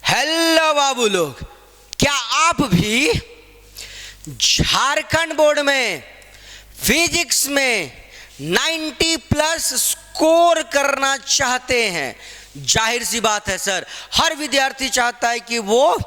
Hello बाबू लोग, क्या आप भी झारखंड बोर्ड में फिजिक्स में 90 प्लस स्कोर करना चाहते हैं? जाहिर सी बात है सर, हर विद्यार्थी चाहता है कि वो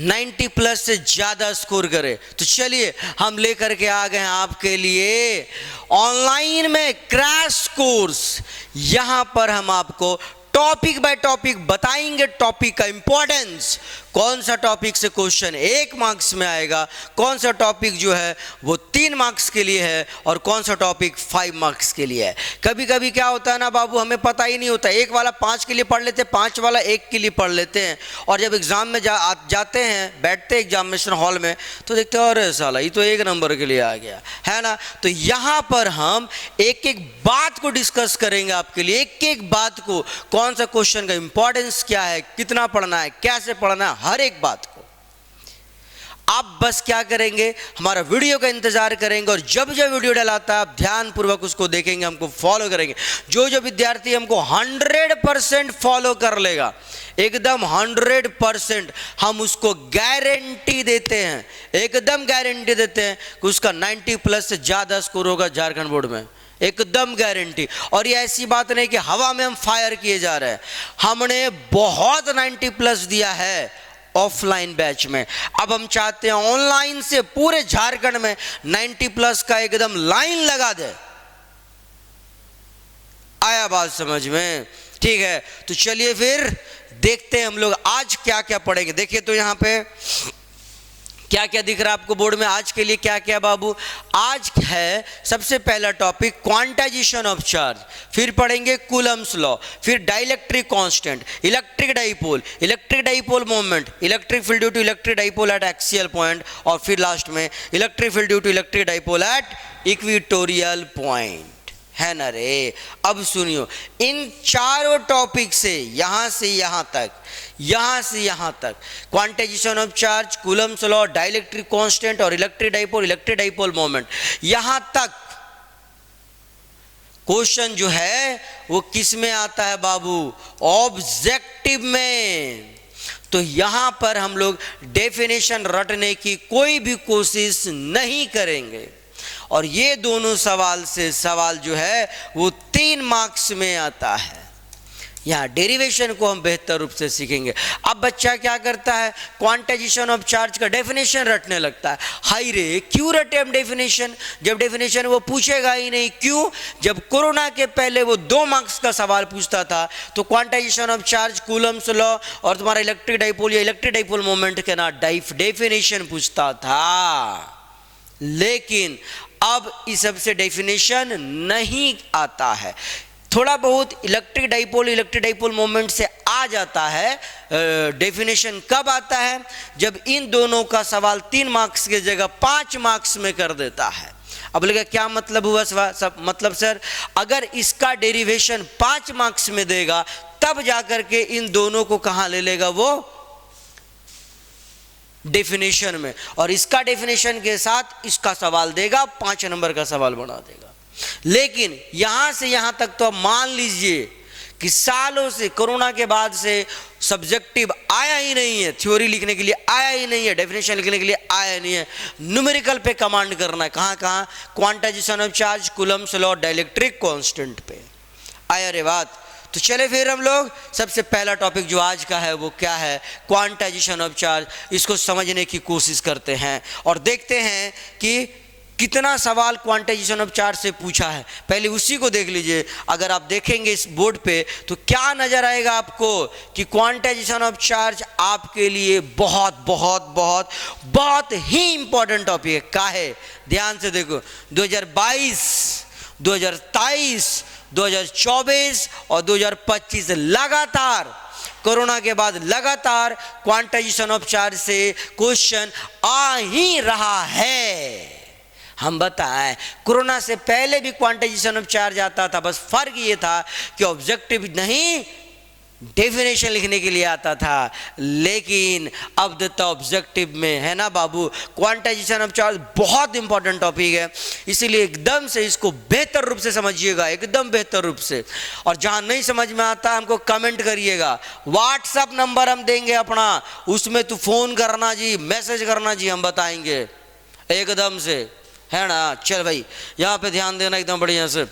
90 प्लस से ज्यादा स्कोर करे। तो चलिए हम लेकर के आ गए हैं आपके लिए ऑनलाइन में क्रैश कोर्स। यहां पर हम आपको टॉपिक बाय टॉपिक बताएंगे, टॉपिक का इंपॉर्टेंस, कौन सा टॉपिक से क्वेश्चन 1 मार्क्स में आएगा, कौन सा टॉपिक जो है वो 3 मार्क्स के लिए है और कौन सा टॉपिक 5 मार्क्स के लिए है। कभी कभी क्या होता है ना बाबू, हमें पता ही नहीं होता, 1 वाला 5 के लिए पढ़ लेते हैं, 5 वाला 1 के लिए पढ़ लेते हैं, और जब एग्जाम में जाते हैं, बैठते हैं एग्जामिनेशन हॉल में, तो देखते हैं अरे साला ये तो 1 नंबर के लिए आ गया है ना। तो यहाँ पर हम एक एक बात को डिस्कस करेंगे आपके लिए, एक एक बात को, कौन सा क्वेश्चन का इंपॉर्टेंस क्या है, कितना पढ़ना है, कैसे पढ़ना है, हर एक बात को आप बस क्या करेंगे, हमारा वीडियो का इंतजार करेंगे, और जब जब वीडियो डलाता है आप ध्यान पूर्वक उसको देखेंगे, हमको फॉलो करेंगे। जो जो विद्यार्थी हमको 100% फॉलो कर लेगा, एकदम 100% हम उसको गारंटी देते हैं, एकदम गारंटी देते हैं कि उसका 90 प्लस से ज्यादा स्कोर होगा झारखंड बोर्ड में, एकदम गारंटी। और ये ऐसी बात नहीं कि हवा में हम फायर किए जा रहे हैं, हमने बहुत 90 प्लस दिया है ऑफलाइन बैच में। अब हम चाहते हैं ऑनलाइन से पूरे झारखंड में 90 प्लस का एकदम लाइन लगा दे। आया बात समझ में? ठीक है, तो चलिए फिर देखते हैं हम लोग आज क्या क्या पढ़ेंगे। देखिए तो यहां पे क्या क्या दिख रहा है आपको बोर्ड में आज के लिए, क्या क्या बाबू? आज है सबसे पहला टॉपिक क्वांटाइजेशन ऑफ चार्ज, फिर पढ़ेंगे कूलम्स लॉ, फिर dielectric constant, electric dipole moment, electric field due to electric dipole at axial point, और फिर लास्ट में electric field due to electric dipole at equatorial point, है ना रे। अब सुनियो, इन चारों टॉपिक से यहां से यहां तक quantization of charge, Coulomb's law, dielectric constant और इलेक्ट्रिक डाइपोल मोमेंट, यहां तक क्वेश्चन जो है वो किस में आता है बाबू? ऑब्जेक्टिव में। तो यहां पर हम लोग डेफिनेशन रटने की कोई भी कोशिश नहीं करेंगे, और ये दोनों सवाल जो है वो 3 मार्क्स में आता है। यहाँ डेरिवेशन को हम बेहतर रूप से सीखेंगे। अब बच्चा क्या करता है, क्वांटाइजेशन ऑफ चार्ज का डेफिनेशन रटने लगता है। हाय रे, क्यों रटे हम डेफिनेशन, जब डेफिनेशन वो पूछेगा ही नहीं। क्यों? जब कोरोना के पहले वो 2 मार्क्स का सवाल पूछता था तो quantization of charge, Coulomb's law और तुम्हारा इलेक्ट्रिक डाइपोल या इलेक्ट्रिक डाइपोल मोमेंट के ना डेफिनेशन पूछता था, लेकिन अब इस सब से डेफिनेशन नहीं आता है। थोड़ा बहुत इलेक्ट्रिक डाइपोल मोमेंट से आ जाता है। डेफिनेशन कब आता है? जब इन दोनों का सवाल 3 मार्क्स की जगह 5 मार्क्स में कर देता है। अब लगा क्या मतलब हुआ? मतलब सर, अगर इसका डेरिवेशन 5 मार्क्स में देगा तब जाकर के इन दोनों को कहां ले लेगा वो? डेफिनेशन में, और इसका डेफिनेशन के साथ इसका सवाल देगा, 5 नंबर का सवाल बना देगा। लेकिन यहां से यहां तक तो आप मान लीजिए कि सालों से, कोरोना के बाद से सब्जेक्टिव आया ही नहीं है, थ्योरी लिखने के लिए आया ही नहीं है, डेफिनेशन लिखने के लिए आया नहीं है, न्यूमेरिकल पे कमांड करना है। कहां? Quantization of charge, Coulomb's law, dielectric constant पे आया रे बात। तो चले फिर हम लोग सबसे पहला टॉपिक जो आज का है वो क्या है? Quantization of charge. इसको समझने की कोशिश करते हैं और देखते हैं कि कितना सवाल क्वांटाइजेशन ऑफ चार्ज से पूछा है। पहले उसी को देख लीजिए। अगर आप देखेंगे इस बोर्ड पे तो क्या नजर आएगा आपको कि क्वांटाइजेशन ऑफ चार्ज आपके लिए बहुत बहुत बहुत बहुत ही इंपॉर्टेंट टॉपिक है। क्या है? ध्यान से देखो, 2022, 2023, 2024 और 2025 लगातार, कोरोना के बाद लगातार क्वांटाइजेशन ऑफ चार्ज से क्वेश्चन आ ही रहा है। हम बताएं, कोरोना से पहले भी क्वांटाइजेशन ऑफ चार्ज आता था, बस फर्क ये था कि ऑब्जेक्टिव नहीं, डेफिनेशन लिखने के लिए आता था, लेकिन अब देता ऑब्जेक्टिव में, है ना बाबू। क्वांटाइजेशन ऑफ चार्ज बहुत इंपॉर्टेंट टॉपिक है, इसीलिए एकदम से इसको बेहतर रूप से समझिएगा, एकदम बेहतर रूप से। और जहां नहीं समझ में आता हमको कमेंट करिएगा, व्हाट्सएप नंबर हम देंगे अपना, उसमें तू फोन करना जी, मैसेज करना जी, हम बताएंगे एकदम से, है ना। चल भाई यहाँ पे ध्यान देना एकदम बढ़िया से।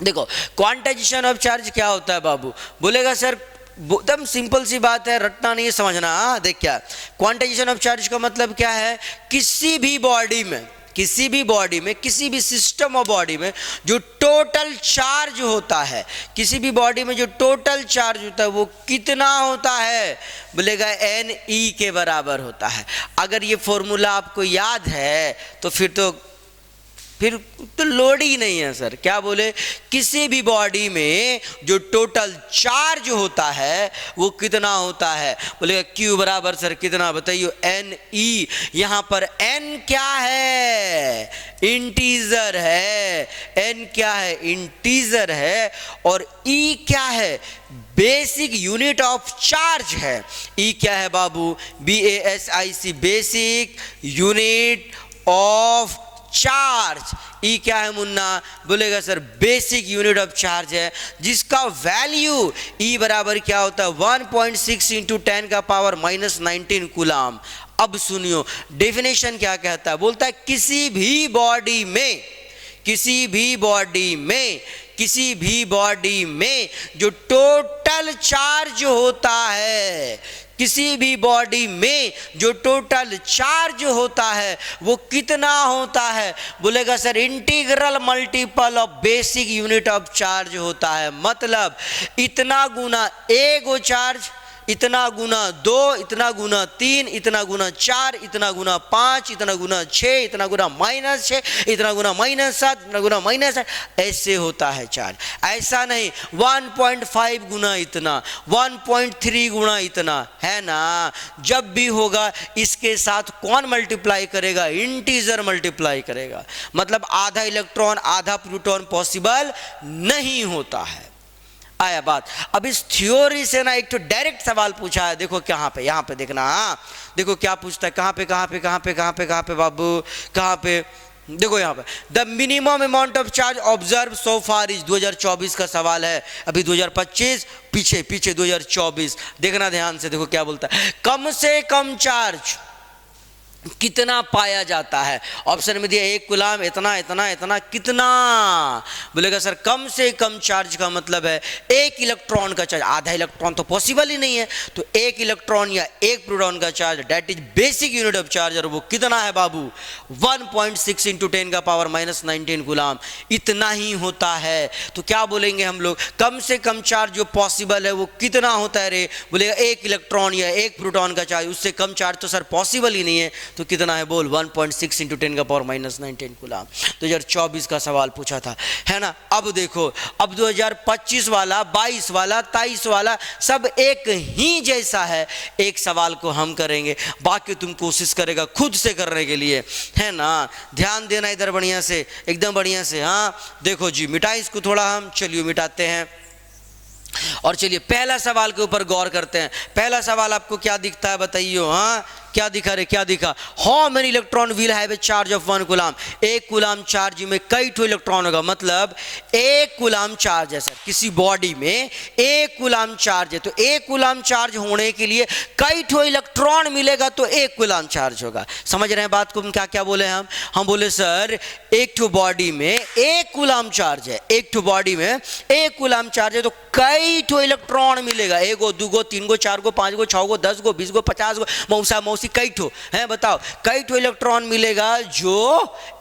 देखो क्वांटाइजेशन ऑफ चार्ज क्या होता है बाबू, बोलेगा सर एकदम सिंपल सी बात है, रटना नहीं है, समझना। हाँ देख, क्या क्वांटाइजेशन ऑफ चार्ज का मतलब क्या है, किसी भी बॉडी में, किसी भी बॉडी में, किसी भी सिस्टम ऑफ बॉडी में जो टोटल चार्ज होता है, किसी भी बॉडी में जो टोटल चार्ज होता है वो कितना होता है, बोलेगा NE के बराबर होता है। अगर ये फॉर्मूला आपको याद है तो फिर तो लोड ही नहीं है सर। क्या बोले, किसी भी बॉडी में जो टोटल चार्ज होता है वो कितना होता है, बोलेगा Q बराबर सर कितना, बताइए NE। यहां पर N क्या है, इंटीजर है, N क्या है, इंटीजर है, और E क्या है, बेसिक यूनिट ऑफ चार्ज है। E क्या है बाबू, BASIC, basic unit of charge. E क्या है मुन्ना, बोलेगा sir basic unit of charge है, जिसका वैल्यू ई बराबर क्या होता है, 1.6 इंटू 10 का पावर -19 कूलाम। अब सुनियो डेफिनेशन क्या कहता है, बोलता है किसी भी बॉडी में, किसी भी बॉडी में, किसी भी बॉडी में जो टोटल चार्ज होता है, किसी भी बॉडी में जो टोटल चार्ज होता है वो कितना होता है, बोलेगा sir integral multiple of basic unit of charge होता है। मतलब इतना गुना एगो चार्ज, इतना गुना 2, इतना गुना 3, इतना गुना 4, इतना गुना 5, इतना गुना 6, इतना गुना -6, इतना गुना -7, इतना गुना -8, ऐसे होता है चार्ज। ऐसा नहीं 1.5 गुना इतना, 1.3 गुना इतना, है ना। जब भी होगा इसके साथ कौन मल्टीप्लाई करेगा, इंटीजर मल्टीप्लाई करेगा। मतलब आधा इलेक्ट्रॉन आधा प्रोटॉन पॉसिबल नहीं होता है। आया बात। अब इस थ्योरी से ना एक तो डायरेक्ट सवाल पूछा है, देखो कहाँ पे, यहाँ पे देखना। हाँ देखो क्या पूछता है, कहाँ पे कहाँ पे कहाँ पे कहाँ पे कहाँ पे बाबू, कहाँ पे, देखो यहाँ पे, the minimum amount of charge observe so far is, 2024 का सवाल है, अभी 2025 पीछे पीछे 2024, देखना ध्यान से। देखो क्या बोलता है, कम से कम चार्ज कितना पाया जाता है। ऑप्शन में दिया 1 कूलाम, इतना इतना इतना, कितना, बोलेगा सर कम से कम चार्ज का मतलब है 1 इलेक्ट्रॉन का चार्ज, आधा इलेक्ट्रॉन तो पॉसिबल ही नहीं है, तो 1 इलेक्ट्रॉन या 1 प्रोटॉन का charge, that is basic unit of charge, और वो कितना है बाबू, 1.6 इंटू 10 का पावर -19 कूलाम, इतना ही होता है। तो क्या बोलेंगे हम लोग, कम से कम चार्ज जो पॉसिबल है वो कितना होता है रे, बोलेगा 1 इलेक्ट्रॉन या 1 प्रोटॉन का चार्ज, उससे कम चार्ज तो सर पॉसिबल ही नहीं है, तो कितना है बोल, 1.6 इंटू 10 का पावर -19 कूलाम। 2024 का सवाल पूछा था, है ना। अब देखो, अब 2025 वाला, 22 वाला, 23 वाला सब एक ही जैसा है। एक सवाल को हम करेंगे, बाकी तुम कोशिश करेगा खुद से करने के लिए, है ना। ध्यान देना इधर बढ़िया से, एकदम बढ़िया से। हाँ देखो जी, मिटाई इसको थोड़ा, हम चलिए मिटाते हैं। और चलिए पहला सवाल के ऊपर गौर करते हैं। पहला सवाल आपको क्या दिखता है बताइए। हाँ क्या दिखा रे, क्या दिखा, how many electron will have a charge of 1 coulomb, 1 coulomb charge में कई ठो इलेक्ट्रॉन होगा। मतलब 1 कूलाम चार्ज है सर, किसी बॉडी में 1 कूलाम चार्ज है, तो 1 कूलाम चार्ज होने के लिए कई ठो इलेक्ट्रॉन मिलेगा, तो 1 कूलाम चार्ज होगा। समझ रहे हैं बात को, हम क्या क्या बोले, हम बोले सर एक ठो बॉडी में 1 कूलाम चार्ज है, एक ठो बॉडी में 1 कूलाम चार्ज है, तो कई ठो इलेक्ट्रॉन मिलेगा, 1 गो 2 गो 3 गो 4 गो 5 गो 6 गो 10 गो 20 गो 50 गो, मौसा मौसी कई ठो है, बताओ कई ठो इलेक्ट्रॉन मिलेगा जो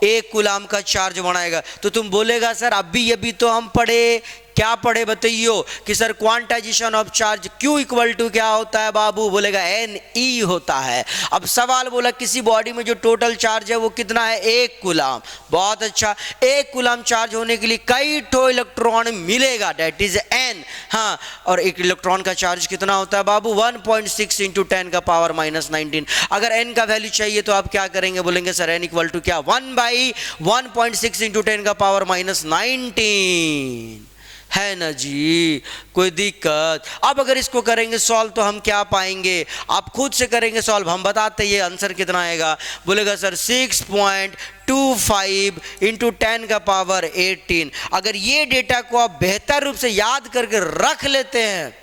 1 कूलाम का चार्ज बनाएगा। तो तुम बोलेगा सर अभी तो हम पढ़े, क्या पढ़े बताइयो, कि sir quantization of charge Q equal to क्या होता है बाबू, बोलेगा NE होता है। अब सवाल बोला किसी बॉडी में जो टोटल चार्ज है वो कितना है, 1 कूलाम। बहुत अच्छा, 1 कूलाम चार्ज होने के लिए कई ठो इलेक्ट्रॉन मिलेगा, दैट इज N। हाँ, और 1 इलेक्ट्रॉन का चार्ज कितना होता है बाबू, 1.6 इंटू 10 का पावर -19। अगर N का वैल्यू चाहिए तो आप क्या करेंगे, बोलेंगे सर N इक्वल टू क्या, 1/1.6 इंटू 10 का पावर -19, है ना जी, कोई दिक्कत? अब अगर इसको करेंगे सॉल्व तो हम क्या पाएंगे? आप खुद से करेंगे सॉल्व, हम बताते ये आंसर कितना आएगा। बोलेगा सर 6.25 इंटू 10 का पावर 18। अगर ये डेटा को आप बेहतर रूप से याद करके रख लेते हैं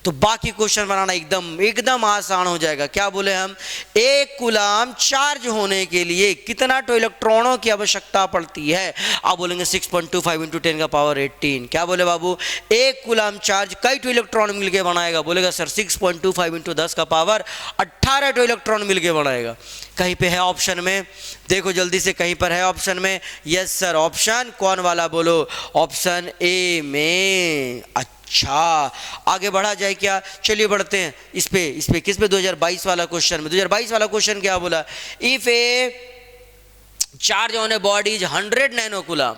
तो बाकी क्वेश्चन बनाना एकदम आसान हो जाएगा। क्या बोले हम? एक कूलाम चार्ज होने के लिए कितना तो इलेक्ट्रॉनों की आवश्यकता पड़ती है? आप बोलेंगे 6.25 इंटू 10 का पावर 18। क्या बोले बाबू? एक कूलाम चार्ज कई तो इलेक्ट्रॉन मिलके बनाएगा? बोलेगा सर 6.25 इंटू 10 का पावर 18 तो इलेक्ट्रॉन मिलके बनाएगा। कहीं पे है ऑप्शन में? देखो जल्दी से, कहीं पर है ऑप्शन में? यस सर, ऑप्शन कौन वाला बोलो? ऑप्शन ए में। अच्छा, आगे बढ़ा जाए क्या? चलिए बढ़ते हैं इस पे किस पे? 2022 वाला क्वेश्चन में। 2022 वाला क्वेश्चन क्या बोला? If A charge on a body is 100 nano coulomb.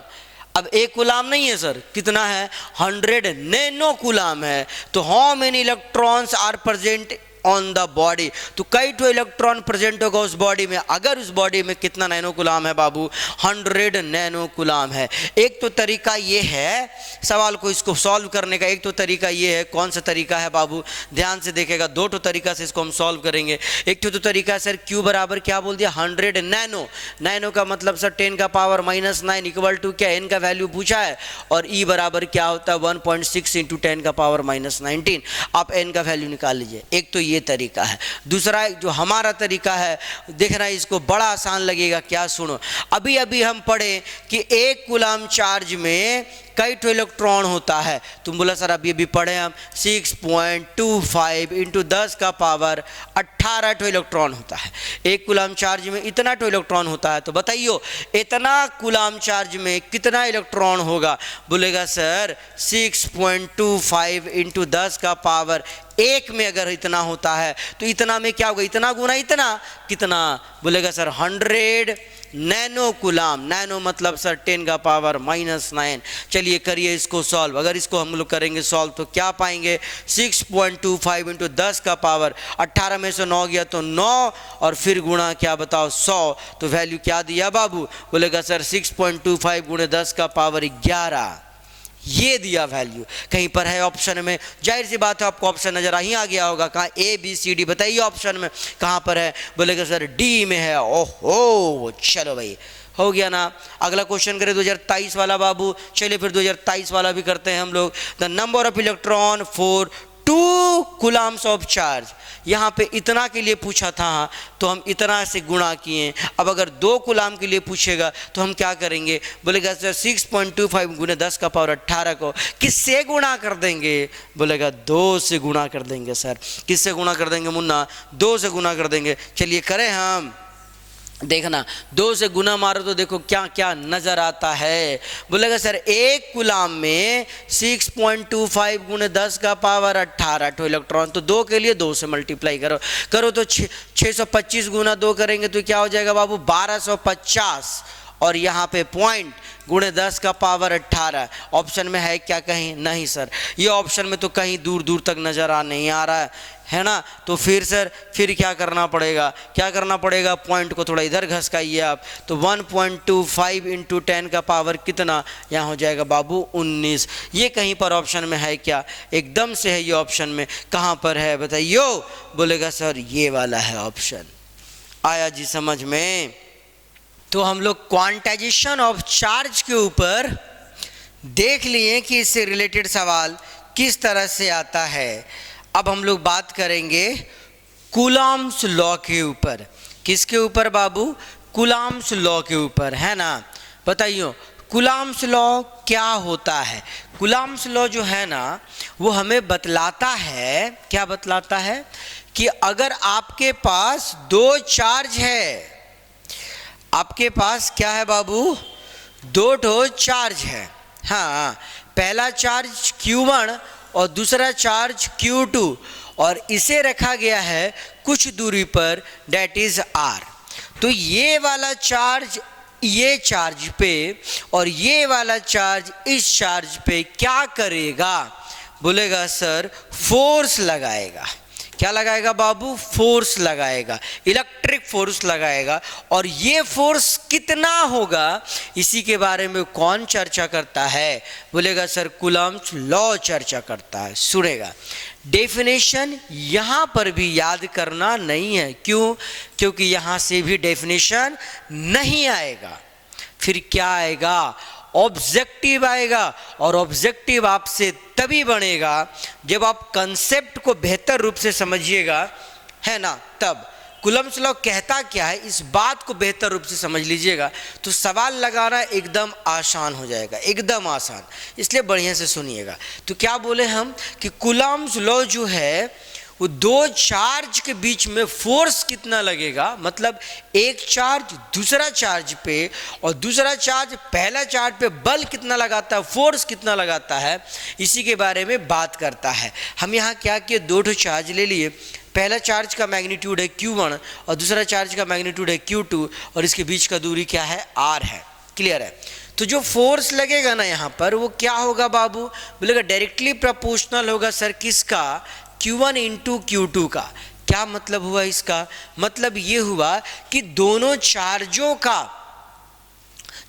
अब एक कूलाम नहीं है सर, कितना है? 100 नैनो कूलाम है। तो how many electrons are present on the body? तो कई तो इलेक्ट्रॉन प्रेजेंट होगा उस बॉडी में। अगर उस बॉडी में कितना नैनो कूलाम है बाबू? 100 नैनो कूलाम है। एक तो तरीका ये है सवाल को इसको सॉल्व करने का, एक तो तरीका ये है। कौन सा तरीका है बाबू? ध्यान से देखेगा, दो तो तरीका से इसको हम सॉल्व करेंगे। एक तो तरीका सर Q बराबर क्या बोल दिया? 100 नैनो। नैनो का मतलब सर 10 का पावर -9 इक्वल टू क्या? n का वैल्यू पूछा है, और E बराबर क्या होता है? 1.6 इंटू 10 का पावर -19। आप n का वैल्यू निकाल लीजिए। एक तो ये तरीका है। दूसरा जो हमारा तरीका है, देखना इसको बड़ा आसान लगेगा। क्या? सुनो, अभी अभी हम पढ़े कि एक कूलाम चार्ज में कई तो इलेक्ट्रॉन होता है। तुम बोला सर अभी अभी पढ़े हम 6.25 इंटू 10 का पावर 18 तो इलेक्ट्रॉन होता है। एक कूलाम चार्ज में इतना तो इलेक्ट्रॉन होता है। तो बताइयो इतना कूलाम चार्ज में कितना इलेक्ट्रॉन होगा? बोलेगा सर 6.25 इंटू 10 का पावर 1 में अगर इतना होता है तो इतना में क्या होगा? इतना गुना इतना, कितना? बोलेगा सर 100 नैनो कूलाम। नैनो मतलब सर 10 का पावर -9। चलिए करिए इसको सॉल्व। अगर इसको हम लोग करेंगे सॉल्व तो क्या पाएंगे? 6.25 इंटू 10 का पावर 18 में से 9 गया तो 9, और फिर गुणा क्या बताओ? 100। तो वैल्यू क्या दिया बाबू? बोलेगा सर 6.25 गुणे 10 का पावर 11, ये दिया वैल्यू। कहीं पर है ऑप्शन में? जाहिर सी बात है आपको ऑप्शन नजर ही आ गया होगा। कहाँ? ABCD बताइए ऑप्शन में कहाँ पर है? बोलेगा सर D में है। ओहो, चलो भाई हो गया ना। अगला क्वेश्चन करें 2023 वाला बाबू। चलिए फिर 2023 वाला भी करते हैं हम लोग। The number of electron for 2 coulombs of charge. यहाँ पे इतना के लिए पूछा था तो हम इतना से गुणा किए। अब अगर 2 कूलाम के लिए पूछेगा तो हम क्या करेंगे? बोलेगा सर 6.25 गुने 10 का पावर 18 को किससे गुणा कर देंगे? बोलेगा 2 से गुणा कर देंगे। सर किससे गुणा कर देंगे मुन्ना? 2 से गुणा कर देंगे। चलिए करें हम। देखना 2 से गुना मारो तो देखो क्या क्या नजर आता है। बोलेगा सर एक कूलाम में 6.25 गुने 10 का पावर 18 तो इलेक्ट्रॉन। तो 2 के लिए 2 से मल्टीप्लाई करो तो 625 गुना 2 करेंगे तो क्या हो जाएगा बाबू? 1250। और यहाँ पे पॉइंट गुणे 10 का पावर 18। ऑप्शन में है क्या कहीं? नहीं सर, ये ऑप्शन में तो कहीं दूर दूर तक नज़र नहीं आ रहा है ना। तो फिर क्या करना पड़ेगा? क्या करना पड़ेगा? पॉइंट को थोड़ा इधर घसकाइए आप। तो 1.25 इंटू 10 का पावर कितना? यहाँ हो जाएगा बाबू 19। ये कहीं पर ऑप्शन में है क्या? एकदम से है ये ऑप्शन में। कहाँ पर है बताइयो? बोलेगा सर ये वाला है ऑप्शन। आया जी समझ में? तो हम लोग क्वांटाइजेशन ऑफ चार्ज के ऊपर देख लिए कि इससे रिलेटेड सवाल किस तरह से आता है। अब हम लोग बात करेंगे कूलॉम्स लॉ के ऊपर। किसके ऊपर बाबू? कूलॉम्स लॉ के ऊपर, है ना। बताइए कूलॉम्स लॉ क्या होता है? कूलॉम्स लॉ जो है ना वो हमें बतलाता है, क्या बतलाता है? कि अगर आपके पास 2 चार्ज है, आपके पास क्या है बाबू? 2 चार्ज है। हाँ, पहला चार्ज Q1 और दूसरा चार्ज Q2, और इसे रखा गया है कुछ दूरी पर, डेट इज R। तो ये वाला चार्ज ये चार्ज पे और ये वाला चार्ज इस चार्ज पे क्या करेगा? बोलेगा सर फोर्स लगाएगा। क्या लगाएगा बाबू? फोर्स लगाएगा, इलेक्ट्रिक फोर्स लगाएगा। और ये फोर्स कितना होगा, इसी के बारे में कौन चर्चा करता है? बोलेगा सर कूलम्ब्स लॉ चर्चा करता है। सुनेगा, डेफिनेशन यहां पर भी याद करना नहीं है। क्यों? क्योंकि यहां से भी डेफिनेशन नहीं आएगा। फिर क्या आएगा? ऑब्जेक्टिव आएगा। और ऑब्जेक्टिव आपसे तभी बनेगा जब आप कंसेप्ट को बेहतर रूप से समझिएगा, है ना। तब कूलम्ब्स लॉ कहता क्या है, इस बात को बेहतर रूप से समझ लीजिएगा तो सवाल लगाना एकदम आसान हो जाएगा, एकदम आसान। इसलिए बढ़िया से सुनिएगा। तो क्या बोले हम कि कूलम्ब्स लॉ जो है वो दो चार्ज के बीच में फोर्स कितना लगेगा, मतलब एक चार्ज दूसरा चार्ज पे और दूसरा चार्ज पहला चार्ज पे बल कितना लगाता है, फोर्स कितना लगाता है, इसी के बारे में बात करता है। हम यहाँ क्या किए, दो ठो चार्ज ले लिए। पहला चार्ज का मैग्नीट्यूड है Q1 और दूसरा चार्ज का मैग्नीट्यूड है Q2 और इसके बीच का दूरी क्या है, R है। क्लियर है? तो जो फोर्स लगेगा ना यहाँ पर वो क्या होगा बाबू? बोलेगा डायरेक्टली प्रोपोर्शनल होगा सर किसका? Q1 इंटू Q2 का। क्या मतलब हुआ इसका? मतलब ये हुआ कि दोनों चार्जों का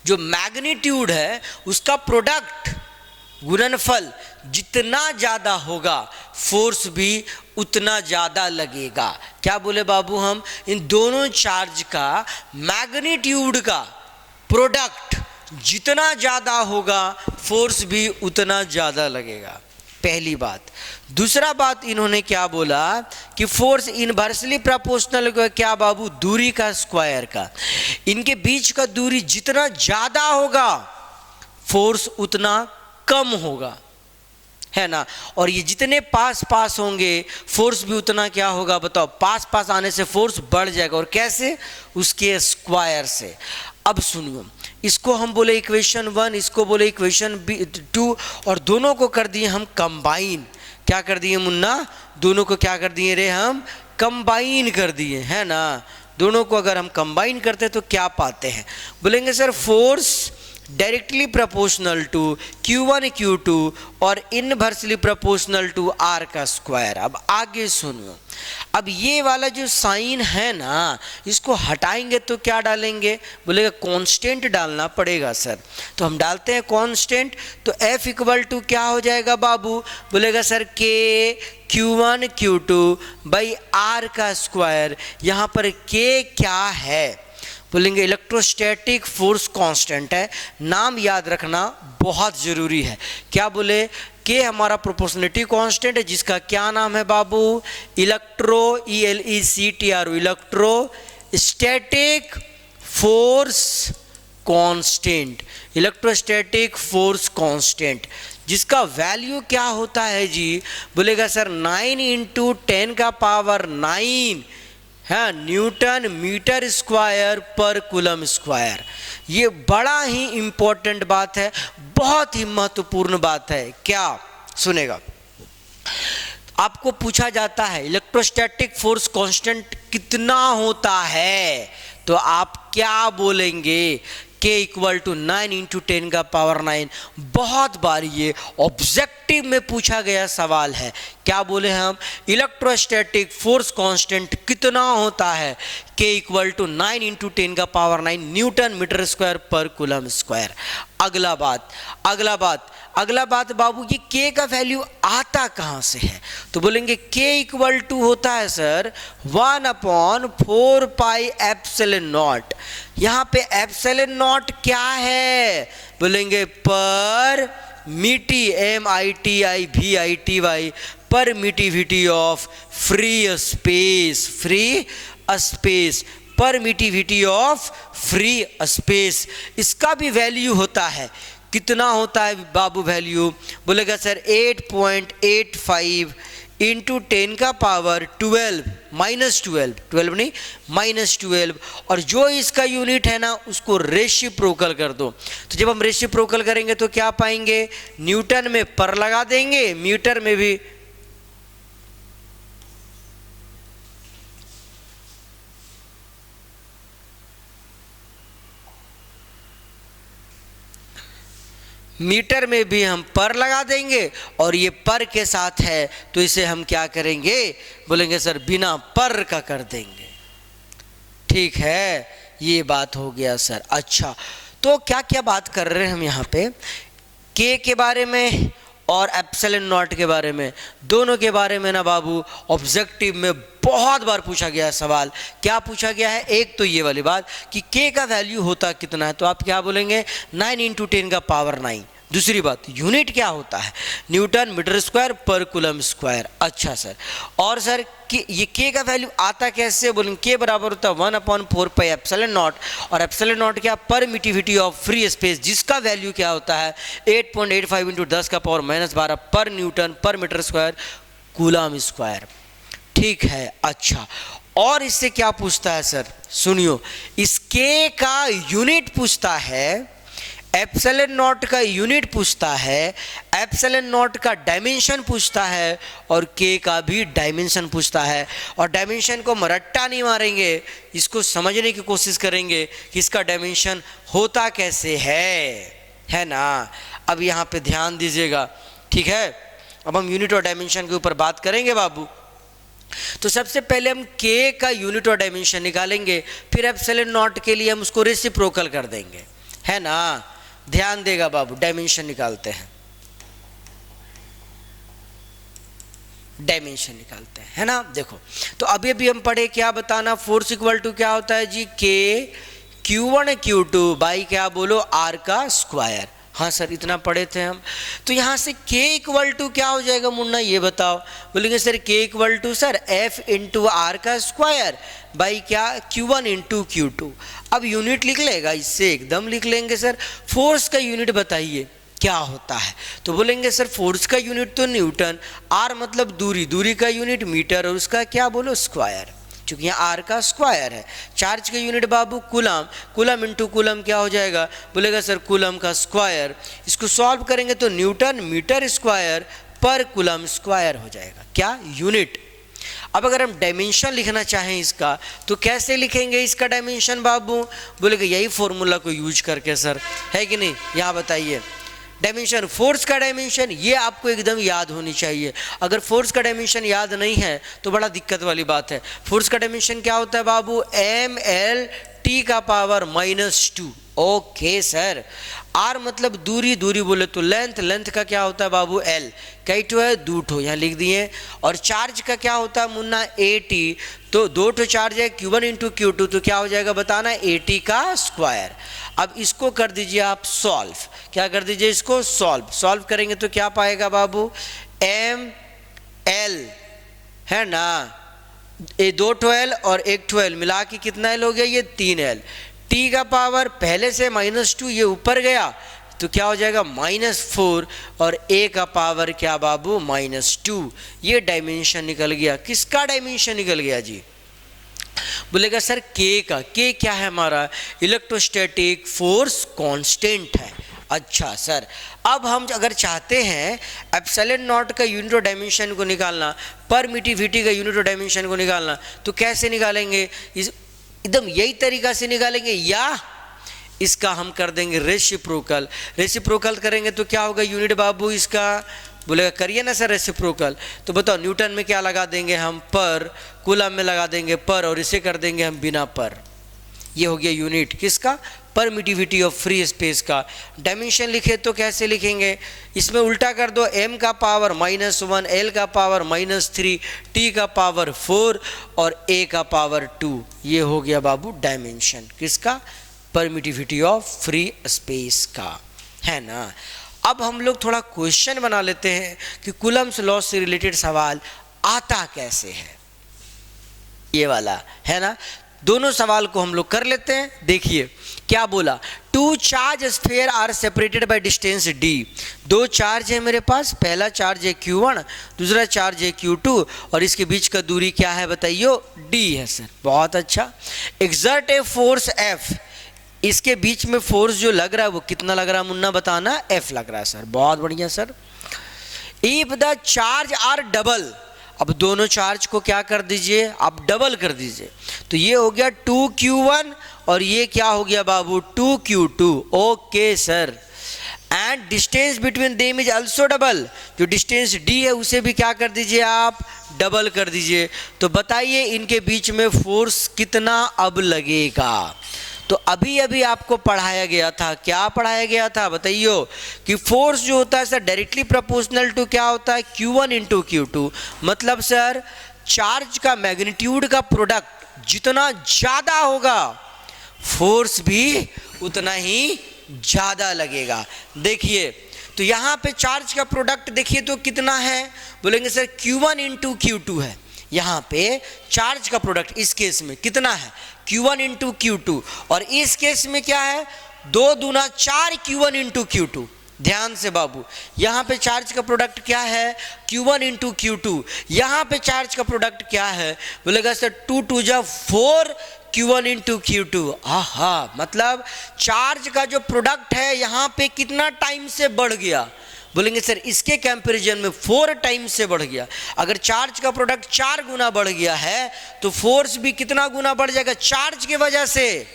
जो मैग्नीट्यूड है उसका प्रोडक्ट, गुणनफल जितना ज़्यादा होगा फोर्स भी उतना ज़्यादा लगेगा। क्या बोले बाबू हम? इन दोनों चार्ज का मैग्नीट्यूड का प्रोडक्ट जितना ज़्यादा होगा फोर्स भी उतना ज़्यादा लगेगा। पहली बात। दूसरा बात इन्होंने क्या बोला कि फोर्स इनवर्सली प्रोपोर्शनल क्या बाबू? दूरी का स्क्वायर का। इनके बीच का दूरी जितना ज़्यादा होगा फोर्स उतना कम होगा, है ना। और ये जितने पास पास होंगे फोर्स भी उतना क्या होगा बताओ? पास पास आने से फोर्स बढ़ जाएगा। और कैसे? उसके स्क्वायर से। अब सुनियो, इसको हम बोले इक्वेशन 1, इसको बोले इक्वेशन 2 और दोनों को कर दिए हम कंबाइन। क्या कर दिए मुन्ना? दोनों को क्या कर दिए रे? हम कंबाइन कर दिए, है ना। दोनों को अगर हम कंबाइन करते तो क्या पाते हैं? बोलेंगे sir force directly proportional to Q1 Q2 और इनवर्सली प्रोपोर्शनल टू R का स्क्वायर। अब आगे सुनो, अब ये वाला जो साइन है ना इसको हटाएंगे तो क्या डालेंगे? बोलेगा कांस्टेंट डालना पड़ेगा सर। तो हम डालते हैं कांस्टेंट। तो F इक्वल टू क्या हो जाएगा बाबू? बोलेगा sir K Q1 Q2 by R का स्क्वायर। यहाँ पर K क्या है? बोलेंगे इलेक्ट्रोस्टैटिक फोर्स कांस्टेंट है। नाम याद रखना बहुत ज़रूरी है। क्या बोले? के हमारा प्रोपोर्शनलिटी कांस्टेंट है जिसका क्या नाम है बाबू? Electro ELECTRO electrostatic force constant. Electrostatic force constant जिसका वैल्यू क्या होता है जी? बोलेगा सर 9 इंटू 10 का पावर 9 है न्यूटन मीटर स्क्वायर पर कूलम स्क्वायर। ये बड़ा ही इंपॉर्टेंट बात है, बहुत ही महत्वपूर्ण बात है। क्या? सुनेगा, आपको पूछा जाता है इलेक्ट्रोस्टैटिक फोर्स कांस्टेंट कितना होता है, तो आप क्या बोलेंगे? K इक्वल टू 9 इंटू 10 का पावर 9। बहुत बार ये ऑब्जेक्टिव में पूछा गया सवाल है। क्या बोले हम? इलेक्ट्रोस्टैटिक फोर्स कांस्टेंट कितना होता है? K इक्वल टू 9 इंटू 10 का पावर 9 न्यूटन मीटर स्क्वायर पर कूलम स्क्वायर। अगला बात बाबू, ये K का वैल्यू आता कहाँ से है? तो बोलेंगे K इक्वल टू होता है सर 1/4 पाई एप्सिलॉन नॉट। यहाँ पे एप्सिलॉन नॉट क्या है? बोलेंगे पर मिटी MITIVITY permittivity of free space permittivity of free space. इसका भी वैल्यू होता है। कितना होता है बाबू वैल्यू? बोलेगा सर 8.85 इंटू 10 का पावर 12 -12 और जो इसका यूनिट है ना उसको रेसिप्रोकल कर दो। तो जब हम रेसिप्रोकल करेंगे तो क्या पाएंगे? न्यूटन में पर लगा देंगे, मीटर में भी मीटर में भी हम पर लगा देंगे और ये पर के साथ है तो इसे हम क्या करेंगे, बोलेंगे सर बिना पर का कर देंगे। ठीक है, ये बात हो गया सर। अच्छा, तो क्या क्या बात कर रहे हैं हम यहाँ पे, के के बारे में और एप्सिलॉन नॉट के बारे में, दोनों के बारे में ना बाबू ऑब्जेक्टिव में बहुत बार पूछा गया सवाल। क्या पूछा गया है, एक तो ये वाली बात कि के का वैल्यू होता कितना है, तो आप क्या बोलेंगे 9 × 10 का पावर 9। दूसरी बात, यूनिट क्या होता है, न्यूटन मीटर स्क्वायर पर कूलम स्क्वायर। अच्छा सर, और सर कि ये के का वैल्यू आता कैसे, बोलेंगे के बराबर होता है 1/4 पाई एप्सिलॉन नॉट, और एप्सिलॉन नॉट क्या, परमिटिविटी ऑफ फ्री स्पेस, जिसका वैल्यू क्या होता है 8.85 × 10⁻⁻12 पर न्यूटन पर मीटर स्क्वायर कूलम स्क्वायर। ठीक है। अच्छा, और इससे क्या पूछता है सर, सुनियो, इस के का यूनिट पूछता है, एप्सिलॉन नॉट का यूनिट पूछता है, एप्सिलॉन नॉट का डायमेंशन पूछता है, और के का भी डायमेंशन पूछता है। और डायमेंशन को मरट्टा नहीं मारेंगे, इसको समझने की कोशिश करेंगे कि इसका डायमेंशन होता कैसे है ना। अब यहाँ पे ध्यान दीजिएगा, ठीक है। अब हम यूनिट और डायमेंशन के ऊपर बात करेंगे बाबू। तो सबसे पहले हम के का यूनिट और डायमेंशन निकालेंगे, फिर एप्सिलॉन नॉट के लिए हम उसको रेसिप्रोकल कर देंगे, है ना। ध्यान देगा बाबू, डायमेंशन निकालते हैं, डायमेंशन निकालते हैं, है ना। देखो, तो अभी अभी हम पढ़े, क्या बताना, फोर्स इक्वल टू क्या होता है जी, के Q1 Q2 बाई क्या बोलो आर का स्क्वायर। हाँ सर, इतना पढ़े थे हम। तो यहाँ से के इक्वल टू क्या हो जाएगा मुन्ना, ये बताओ। बोलेंगे sir K equal to sir F into R का स्क्वायर बाई क्या Q1 × Q2। अब यूनिट लिख लेगा, इससे एकदम लिख लेंगे सर। फोर्स का यूनिट बताइए क्या होता है, तो बोलेंगे सर फोर्स का यूनिट तो न्यूटन, आर मतलब दूरी, दूरी का यूनिट मीटर, और उसका क्या बोलो स्क्वायर, क्योंकि यहाँ आर का स्क्वायर है। चार्ज का यूनिट बाबू कूलम, कूलम इंटू कूलम क्या हो जाएगा, बोलेगा सर कूलम का स्क्वायर। इसको सॉल्व करेंगे तो न्यूटन मीटर स्क्वायर पर कूलम स्क्वायर हो जाएगा, क्या यूनिट। अब अगर हम डायमेंशन लिखना चाहें इसका, तो कैसे लिखेंगे इसका डायमेंशन बाबू, बोलेगा यही फॉर्मूला को यूज करके सर, है कि नहीं। यहाँ बताइए डायमेंशन, फोर्स का डायमेंशन ये आपको एकदम याद होनी चाहिए। अगर फोर्स का डायमेंशन याद नहीं है तो बड़ा दिक्कत वाली बात है। फोर्स का डायमेंशन क्या होता है बाबू, mL/T⁻²। Okay sir. आर मतलब दूरी, दूरी बोले तो लेंथ, लेंथ का क्या होता है बाबू एल, कई ठो है दो ठो यहाँ लिख दिए। और चार्ज का क्या होता है मुन्ना AT, तो दो ठो चार्ज है Q1 × Q2, तो क्या हो जाएगा बताना AT का स्क्वायर। अब इसको कर दीजिए आप सॉल्व, क्या कर दीजिए इसको सॉल्व, सॉल्व करेंगे तो क्या पाएगा बाबू ML, है ना, ये 2 12 और 1 12 मिला के कितना एल हो गया, ये 3 एल। टी का पावर पहले से -2 ये ऊपर गया तो क्या हो जाएगा -4, और ए का पावर क्या बाबू -2। ये डायमेंशन निकल गया। किसका डायमेंशन निकल गया जी, बोलेगा सर के का। के क्या है हमारा, इलेक्ट्रोस्टैटिक फोर्स कांस्टेंट है। अच्छा सर, अब हम अगर चाहते हैं एप्सिलॉन नॉट का यूनिट और डायमेंशन को निकालना, परमिटिविटी का यूनिट और डायमेंशन को निकालना, तो कैसे निकालेंगे, एकदम यही तरीका से निकालेंगे, या इसका हम कर देंगे रेसिप्रोकल। रेसिप्रोकल करेंगे तो क्या होगा यूनिट बाबू इसका, बोलेगा करिए ना सर रेसिप्रोकल। तो बताओ न्यूटन में क्या लगा देंगे हम पर, कूलम में लगा देंगे पर, और इसे कर देंगे हम बिना पर। ये हो गया यूनिट किसका, परमिटिविटी ऑफ फ्री स्पेस का। डायमेंशन लिखे तो कैसे लिखेंगे, इसमें उल्टा कर दो, m का पावर -1, l का पावर -3, t का पावर 4 और a का पावर 2। ये हो गया बाबू डायमेंशन किसका, परमिटिविटी ऑफ फ्री स्पेस का, है ना। अब हम लोग थोड़ा क्वेश्चन बना लेते हैं कि कूलम्स लॉ से रिलेटेड सवाल आता कैसे है, ये वाला है ना। दोनों सवाल को हम लोग कर लेते हैं। देखिए क्या बोला, 2 charge sphere are separated by distance d। 2 charge है मेरे पास, पहला चार्ज है Q1, दूसरा चार्ज है Q2, और इसके बीच का दूरी क्या है बताइयो, d है सर। बहुत अच्छा। एक्सर्ट ए फोर्स F, इसके बीच में फोर्स जो लग रहा है वो कितना लग रहा है मुन्ना बताना, F लग रहा है सर। बहुत बढ़िया sir. If the charge are double, अब दोनों चार्ज को क्या कर दीजिए आप डबल कर दीजिए, तो ये हो गया 2Q1 और ये क्या हो गया बाबू 2Q2। Okay sir. And distance between them is also double, जो डिस्टेंस डी है उसे भी क्या कर दीजिए आप, डबल कर दीजिए। तो बताइए इनके बीच में फोर्स कितना अब लगेगा। तो अभी अभी आपको पढ़ाया गया था, क्या पढ़ाया गया था बताइयो, कि फोर्स जो होता है सर डायरेक्टली प्रोपोर्शनल टू क्या होता है, Q1 इंटू Q2। मतलब सर चार्ज का मैग्नीट्यूड का प्रोडक्ट जितना ज़्यादा होगा फोर्स भी उतना ही ज़्यादा लगेगा। देखिए तो यहाँ पे चार्ज का प्रोडक्ट देखिए तो कितना है, बोलेंगे सर Q1 इंटू Q2 है। यहाँ पे चार्ज का प्रोडक्ट इस केस में कितना है, Q1 इंटू Q2, और इस केस में क्या है, 2 दूना 4 Q1 इंटू Q2। ध्यान से बाबू, यहाँ पे चार्ज का प्रोडक्ट क्या है, Q1 इंटू Q2। यहाँ पे चार्ज का प्रोडक्ट क्या है, बोलेगा सर 2 2 जा 4 Q1 इंटू Q2। आहा, मतलब चार्ज का जो प्रोडक्ट है यहाँ पे कितना टाइम से बढ़ गया, बोलेंगे सर इसके कंपैरिजन में 4 टाइम से बढ़ गया। अगर चार्ज का प्रोडक्ट 4 गुना बढ़ गया है तो फोर्स भी कितना गुना बढ़ जाएगा, चार्ज की वजह से।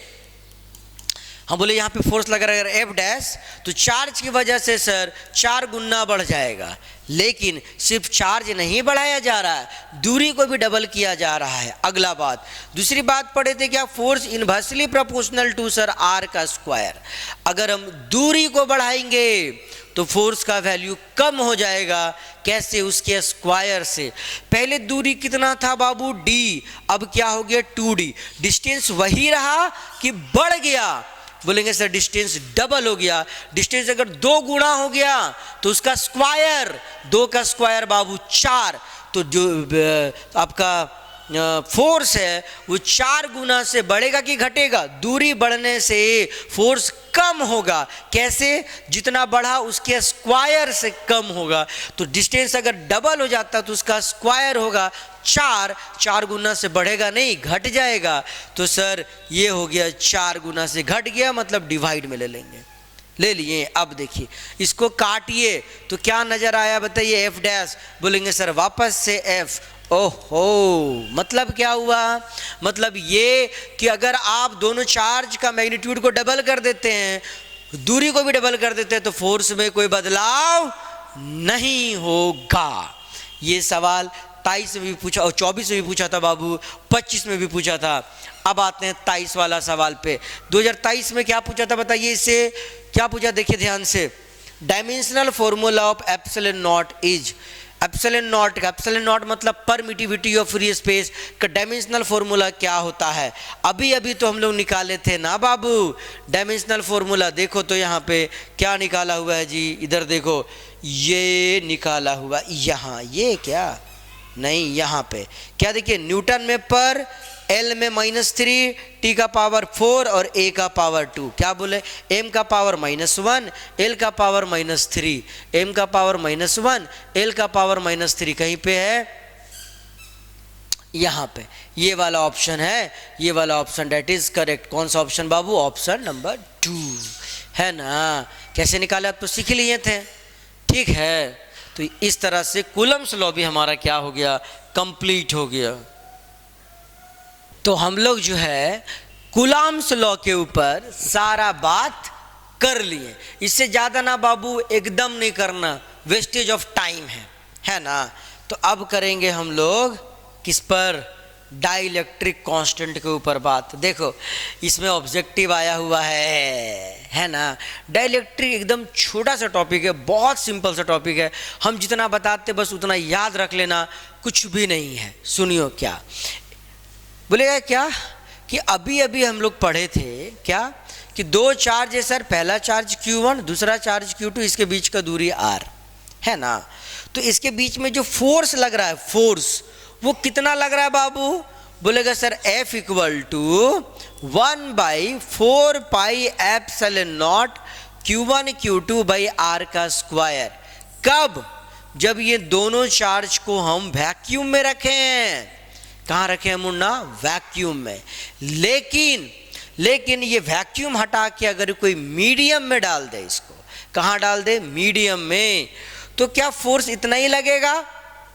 हम बोले यहाँ पे फोर्स लगा रहेगा एफ डैश, तो चार्ज की वजह से सर 4 गुना बढ़ जाएगा। लेकिन सिर्फ चार्ज नहीं बढ़ाया जा रहा है, दूरी को भी डबल किया जा रहा है। अगला बात, दूसरी बात पढ़े थे क्या, force inversely proportional to sir R का स्क्वायर। अगर हम दूरी को बढ़ाएंगे तो फोर्स का वैल्यू कम हो जाएगा। कैसे, उसके स्क्वायर से। पहले दूरी कितना था बाबू, डी, अब क्या हो गया 2d। डिस्टेंस वही रहा कि बढ़ गया, बोलेंगे सर डिस्टेंस डबल हो गया। डिस्टेंस अगर 2 गुना हो गया तो उसका स्क्वायर, 2 का स्क्वायर बाबू 4, तो जो आपका फोर्स है वो 4 गुना से बढ़ेगा कि घटेगा, दूरी बढ़ने से फोर्स कम होगा। कैसे, जितना बढ़ा उसके स्क्वायर से कम होगा। तो डिस्टेंस अगर डबल हो जाता तो उसका स्क्वायर होगा 4, 4 गुना से बढ़ेगा नहीं, घट जाएगा। तो सर ये हो गया 4 गुना से घट गया, मतलब डिवाइड में ले लेंगे, ले लिए। अब देखिए इसको काटिए तो क्या नजर आया बताइए, एफ डैश, बोलेंगे सर वापस से एफ। ओहो, मतलब क्या हुआ, मतलब ये कि अगर आप दोनों चार्ज का मैग्नीट्यूड को डबल कर देते हैं, दूरी को भी डबल कर देते हैं, तो फोर्स में कोई बदलाव नहीं होगा। ये सवाल 23 में भी पूछा और 24 में भी पूछा था बाबू, 25 में भी पूछा था। अब आते हैं 23 वाला सवाल पे। 2023 में क्या पूछा था बताइए, इससे क्या पूछा, देखिए ध्यान से। Dimensional formula of epsilon not is, epsilon not मतलब परमिटिविटी ऑफ फ्री स्पेस का डायमेंशनल फॉर्मूला क्या होता है। अभी अभी तो हम लोग निकाले थे ना बाबू डायमेंशनल फॉर्मूला। देखो तो यहाँ पे क्या निकाला हुआ है जी, इधर देखो, ये निकाला हुआ यहाँ, ये क्या नहीं, यहाँ पे क्या देखिए, न्यूटन में पर, एल में -3, टी का पावर 4 और ए का पावर 2। क्या बोले, एम का पावर -1, एल का पावर -3, एम का पावर -1, एल का पावर -3 कहीं पे है, यहाँ पे। ये वाला ऑप्शन है, ये वाला ऑप्शन डेट इज करेक्ट। कौन सा ऑप्शन बाबू, ऑप्शन नंबर 2 है ना। कैसे निकाले आप तो सीख लिए थे, ठीक है। तो इस तरह से कूलम्स लॉ भी हमारा क्या हो गया, कंप्लीट हो गया। तो हम लोग जो है कूलम्स लॉ के ऊपर सारा बात कर लिए। इससे ज़्यादा ना बाबू एकदम नहीं करना, वेस्टेज ऑफ टाइम है ना। तो अब करेंगे हम लोग किस पर, डाइलेक्ट्रिक कांस्टेंट के ऊपर बात। देखो इसमें ऑब्जेक्टिव आया हुआ है ना। डाइलेक्ट्रिक एकदम छोटा सा टॉपिक है, बहुत सिंपल सा टॉपिक है। हम जितना बताते बस उतना याद रख लेना, कुछ भी नहीं है। सुनियो क्या बोलेगा, क्या कि अभी अभी हम लोग पढ़े थे क्या कि 2 चार्ज है सर, पहला चार्ज Q1, दूसरा चार्ज Q2, इसके बीच का दूरी R है ना। तो इसके बीच में जो फोर्स लग रहा है, फोर्स वो कितना लग रहा है बाबू, बोलेगा sir F = 1/4 pi epsilon not Q1 Q2 by R का स्क्वायर। कब, जब ये दोनों चार्ज को हम वैक्यूम में रखे हैं। कहाँ रखे हैं मुन्ना, वैक्यूम में। लेकिन ये वैक्यूम हटा के अगर कोई मीडियम में डाल दे, इसको कहाँ डाल दे, मीडियम में, तो क्या फोर्स इतना ही लगेगा,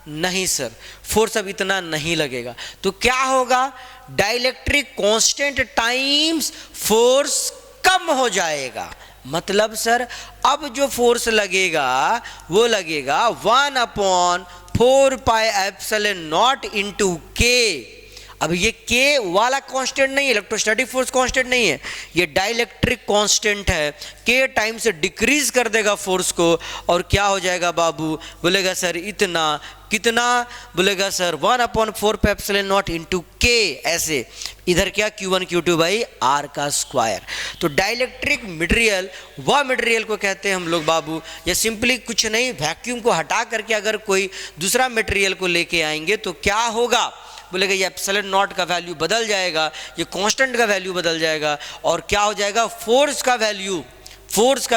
नहीं सर, फोर्स अब इतना नहीं लगेगा। तो क्या होगा, डाइलेक्ट्रिक कांस्टेंट टाइम्स फोर्स कम हो जाएगा। मतलब सर अब जो फोर्स लगेगा वो लगेगा 1/4πε0 इंटू के। अब ये के वाला कांस्टेंट नहीं है, इलेक्ट्रोस्टैटिक फोर्स कांस्टेंट नहीं है, ये डाइलेक्ट्रिक कांस्टेंट है। के टाइम से डिक्रीज कर देगा फोर्स को और क्या हो जाएगा बाबू, बोलेगा सर इतना, कितना, बोलेगा सर 1/4πε0 इंटू के, ऐसे। इधर क्या Q1 Q2 बाई R का स्क्वायर। तो डाइलेक्ट्रिक मटेरियल वह मटेरियल को कहते हैं हम लोग बाबू, या सिंपली कुछ नहीं, वैक्यूम को हटा करके अगर कोई दूसरा मटेरियल को लेके आएंगे तो क्या होगा, बोलेगा ये ε0 का वैल्यू बदल जाएगा, ये कांस्टेंट का वैल्यू बदल जाएगा और क्या हो जाएगा, फोर्स का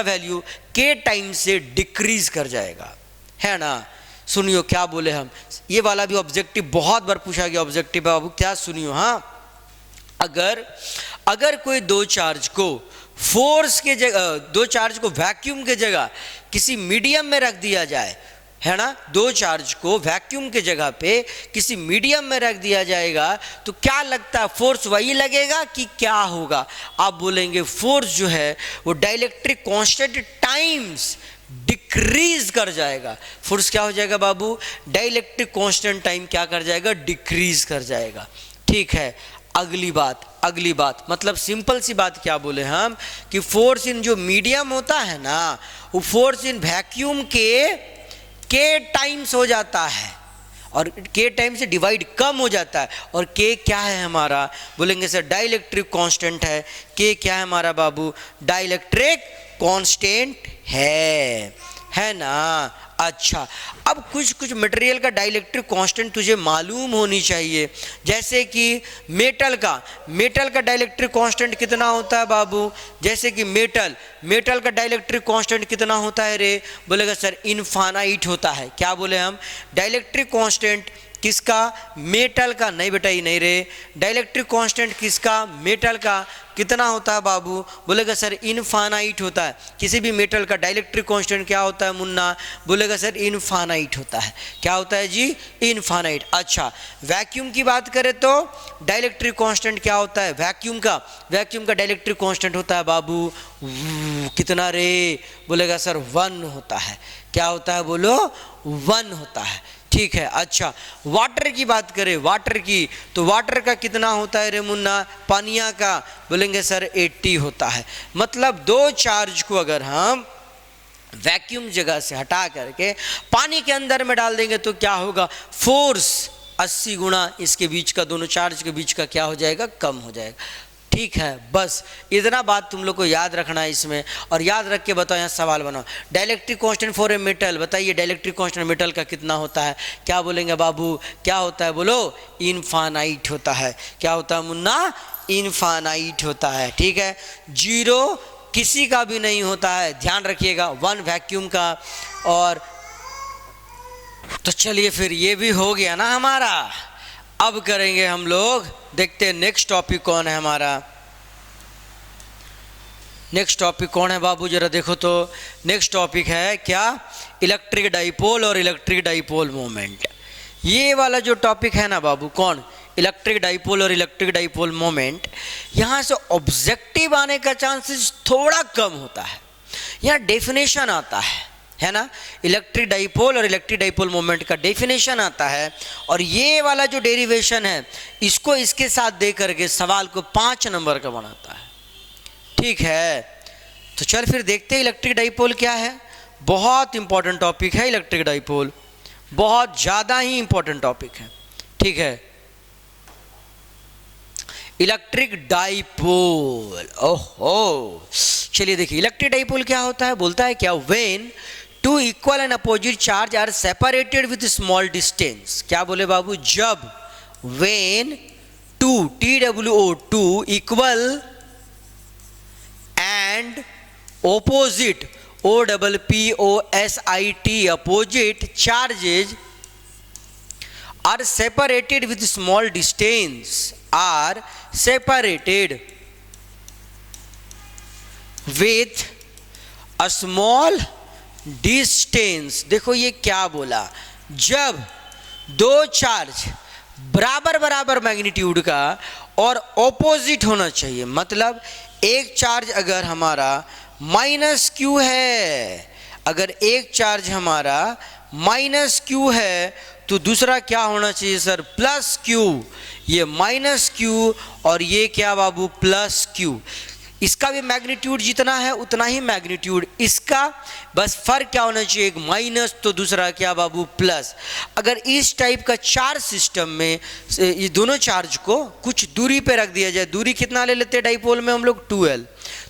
वैल्यू के टाइम से डिक्रीज कर जाएगा, है ना। सुनियो क्या बोले हम, ये वाला भी ऑब्जेक्टिव बहुत बार पूछा गया ऑब्जेक्टिव बाबू, क्या सुनियो। हाँ, अगर कोई दो चार्ज को फोर्स के जगह, दो चार्ज को वैक्यूम के जगह किसी मीडियम में रख दिया जाए, है ना, दो चार्ज को वैक्यूम के जगह पे किसी मीडियम में रख दिया जाएगा तो क्या लगता है, फोर्स वही लगेगा कि क्या होगा। आप बोलेंगे फोर्स जो है वो डाइलेक्ट्रिक कांस्टेंट टाइम्स डिक्रीज कर जाएगा। फोर्स क्या हो जाएगा बाबू, डाइलेक्ट्रिक कांस्टेंट टाइम क्या कर जाएगा, डिक्रीज कर जाएगा। ठीक है, अगली बात मतलब सिंपल सी बात क्या बोले हम कि फोर्स इन जो मीडियम होता है ना, वो फोर्स इन वैक्यूम के टाइम्स हो जाता है और के टाइम से डिवाइड कम हो जाता है। और के क्या है हमारा, बोलेंगे सर डाइलेक्ट्रिक कांस्टेंट है। के क्या है हमारा बाबू, डाइलेक्ट्रिक कांस्टेंट है ना। अच्छा, अब कुछ मटेरियल का डाइलेक्ट्रिक कांस्टेंट तुझे मालूम होनी चाहिए, जैसे कि मेटल का डाइलेक्ट्रिक कांस्टेंट कितना होता है बाबू, जैसे कि मेटल का डाइलेक्ट्रिक कांस्टेंट कितना होता है रे, बोलेगा सर इनफाइनाइट होता है। क्या बोले हम, डाइलेक्ट्रिक कांस्टेंट किसका, मेटल का, नहीं बेटा ये नहीं रे, डाइलेक्ट्रिक कांस्टेंट किसका, मेटल का, कितना होता है बाबू, बोलेगा सर इनफाइनाइट होता है। किसी भी मेटल का डाइलेक्ट्रिक कांस्टेंट क्या होता है मुन्ना, बोलेगा सर इनफाइनाइट होता है। क्या होता है जी, इनफाइनाइट। अच्छा, वैक्यूम की बात करें तो डाइलेक्ट्रिक कांस्टेंट क्या होता है, वैक्यूम का डाइलेक्ट्रिक कांस्टेंट होता है बाबू कितना रे, बोलेगा सर 1 होता है। क्या होता है बोलो, 1 होता है। ठीक है। अच्छा, वाटर की बात करें, वाटर की, तो वाटर का कितना होता है रे मुन्ना, पानिया का, बोलेंगे सर 80 होता है। मतलब दो चार्ज को अगर हम वैक्यूम जगह से हटा करके पानी के अंदर में डाल देंगे तो क्या होगा, फोर्स 80 गुना इसके बीच का, दोनों चार्ज के बीच का क्या हो जाएगा, कम हो जाएगा। ठीक है, बस इतना बात तुम लोग को याद रखना है इसमें। और याद रख के बताओ, यहाँ सवाल बनाओ, dielectric constant for a metal, बताइए डाइलेक्ट्रिक कांस्टेंट मेटल का कितना होता है। क्या बोलेंगे बाबू, क्या होता है बोलो, इनफाइनाइट होता है। क्या होता है मुन्ना, इनफाइनाइट होता है। ठीक है, 0 किसी का भी नहीं होता है, ध्यान रखिएगा, 1 वैक्यूम का। और तो चलिए फिर ये भी हो गया ना हमारा। अब करेंगे हम लोग, देखते हैं नेक्स्ट टॉपिक कौन है हमारा। नेक्स्ट टॉपिक कौन है बाबू, जरा देखो तो। नेक्स्ट टॉपिक है क्या, इलेक्ट्रिक डाइपोल और इलेक्ट्रिक डाइपोल मोमेंट। ये वाला जो टॉपिक है ना बाबू, कौन, इलेक्ट्रिक डाइपोल और इलेक्ट्रिक डाइपोल मोमेंट, यहाँ से ऑब्जेक्टिव आने का चांसेस थोड़ा कम होता है। यहाँ डेफिनेशन आता है ना, इलेक्ट्रिक डाइपोल और इलेक्ट्रिक डाइपोल मोमेंट का डेफिनेशन आता है। और ये वाला जो डेरिवेशन है इसको इसके साथ दे करके सवाल को 5 नंबर का बनाता है। ठीक है, तो चल फिर देखते हैं इलेक्ट्रिक डाइपोल क्या है। बहुत इंपॉर्टेंट टॉपिक है इलेक्ट्रिक डाइपोल, बहुत ज़्यादा ही इंपॉर्टेंट टॉपिक है। ठीक है, इलेक्ट्रिक डाइपोल, ओहो, चलिए देखिए इलेक्ट्रिक डाइपोल क्या होता है। बोलता है क्या, when two equal and opposite charge are separated with small distance. क्या बोले बाबू, जब when two, TWO, two equal and opposite, OPPOSIT, opposite charges are separated with small distance, are separated with a small distance। देखो ये क्या बोला, जब दो चार्ज बराबर बराबर मैग्नीट्यूड का और ऑपोजिट होना चाहिए, मतलब एक चार्ज अगर हमारा माइनस क्यू है। अगर एक चार्ज हमारा माइनस क्यू है तो दूसरा क्या होना चाहिए सर, प्लस क्यू। ये माइनस क्यू और ये क्या बाबू, प्लस क्यू। इसका भी मैग्नीट्यूड जितना है उतना ही मैग्नीट्यूड इसका, बस फर्क क्या होना चाहिए, एक माइनस तो दूसरा क्या बाबू, प्लस। अगर इस टाइप का चार्ज सिस्टम में ये दोनों चार्ज को कुछ दूरी पे रख दिया जाए, दूरी कितना ले लेते हैं डाइपोल में हम लोग, 2L,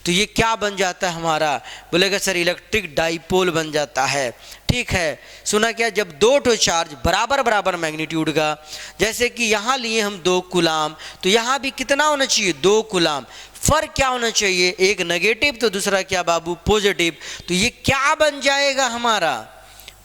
तो ये क्या बन जाता है हमारा, बोलेगा सर इलेक्ट्रिक डाइपोल बन जाता है। ठीक है, सुना क्या, जब दो ठो चार्ज बराबर बराबर मैग्नीट्यूड का, जैसे कि यहाँ लिए हम 2 कूलाम, तो यहाँ भी कितना होना चाहिए, 2 कूलाम। फर्क क्या होना चाहिए, एक नेगेटिव तो दूसरा क्या बाबू, पॉजिटिव। तो ये क्या बन जाएगा हमारा,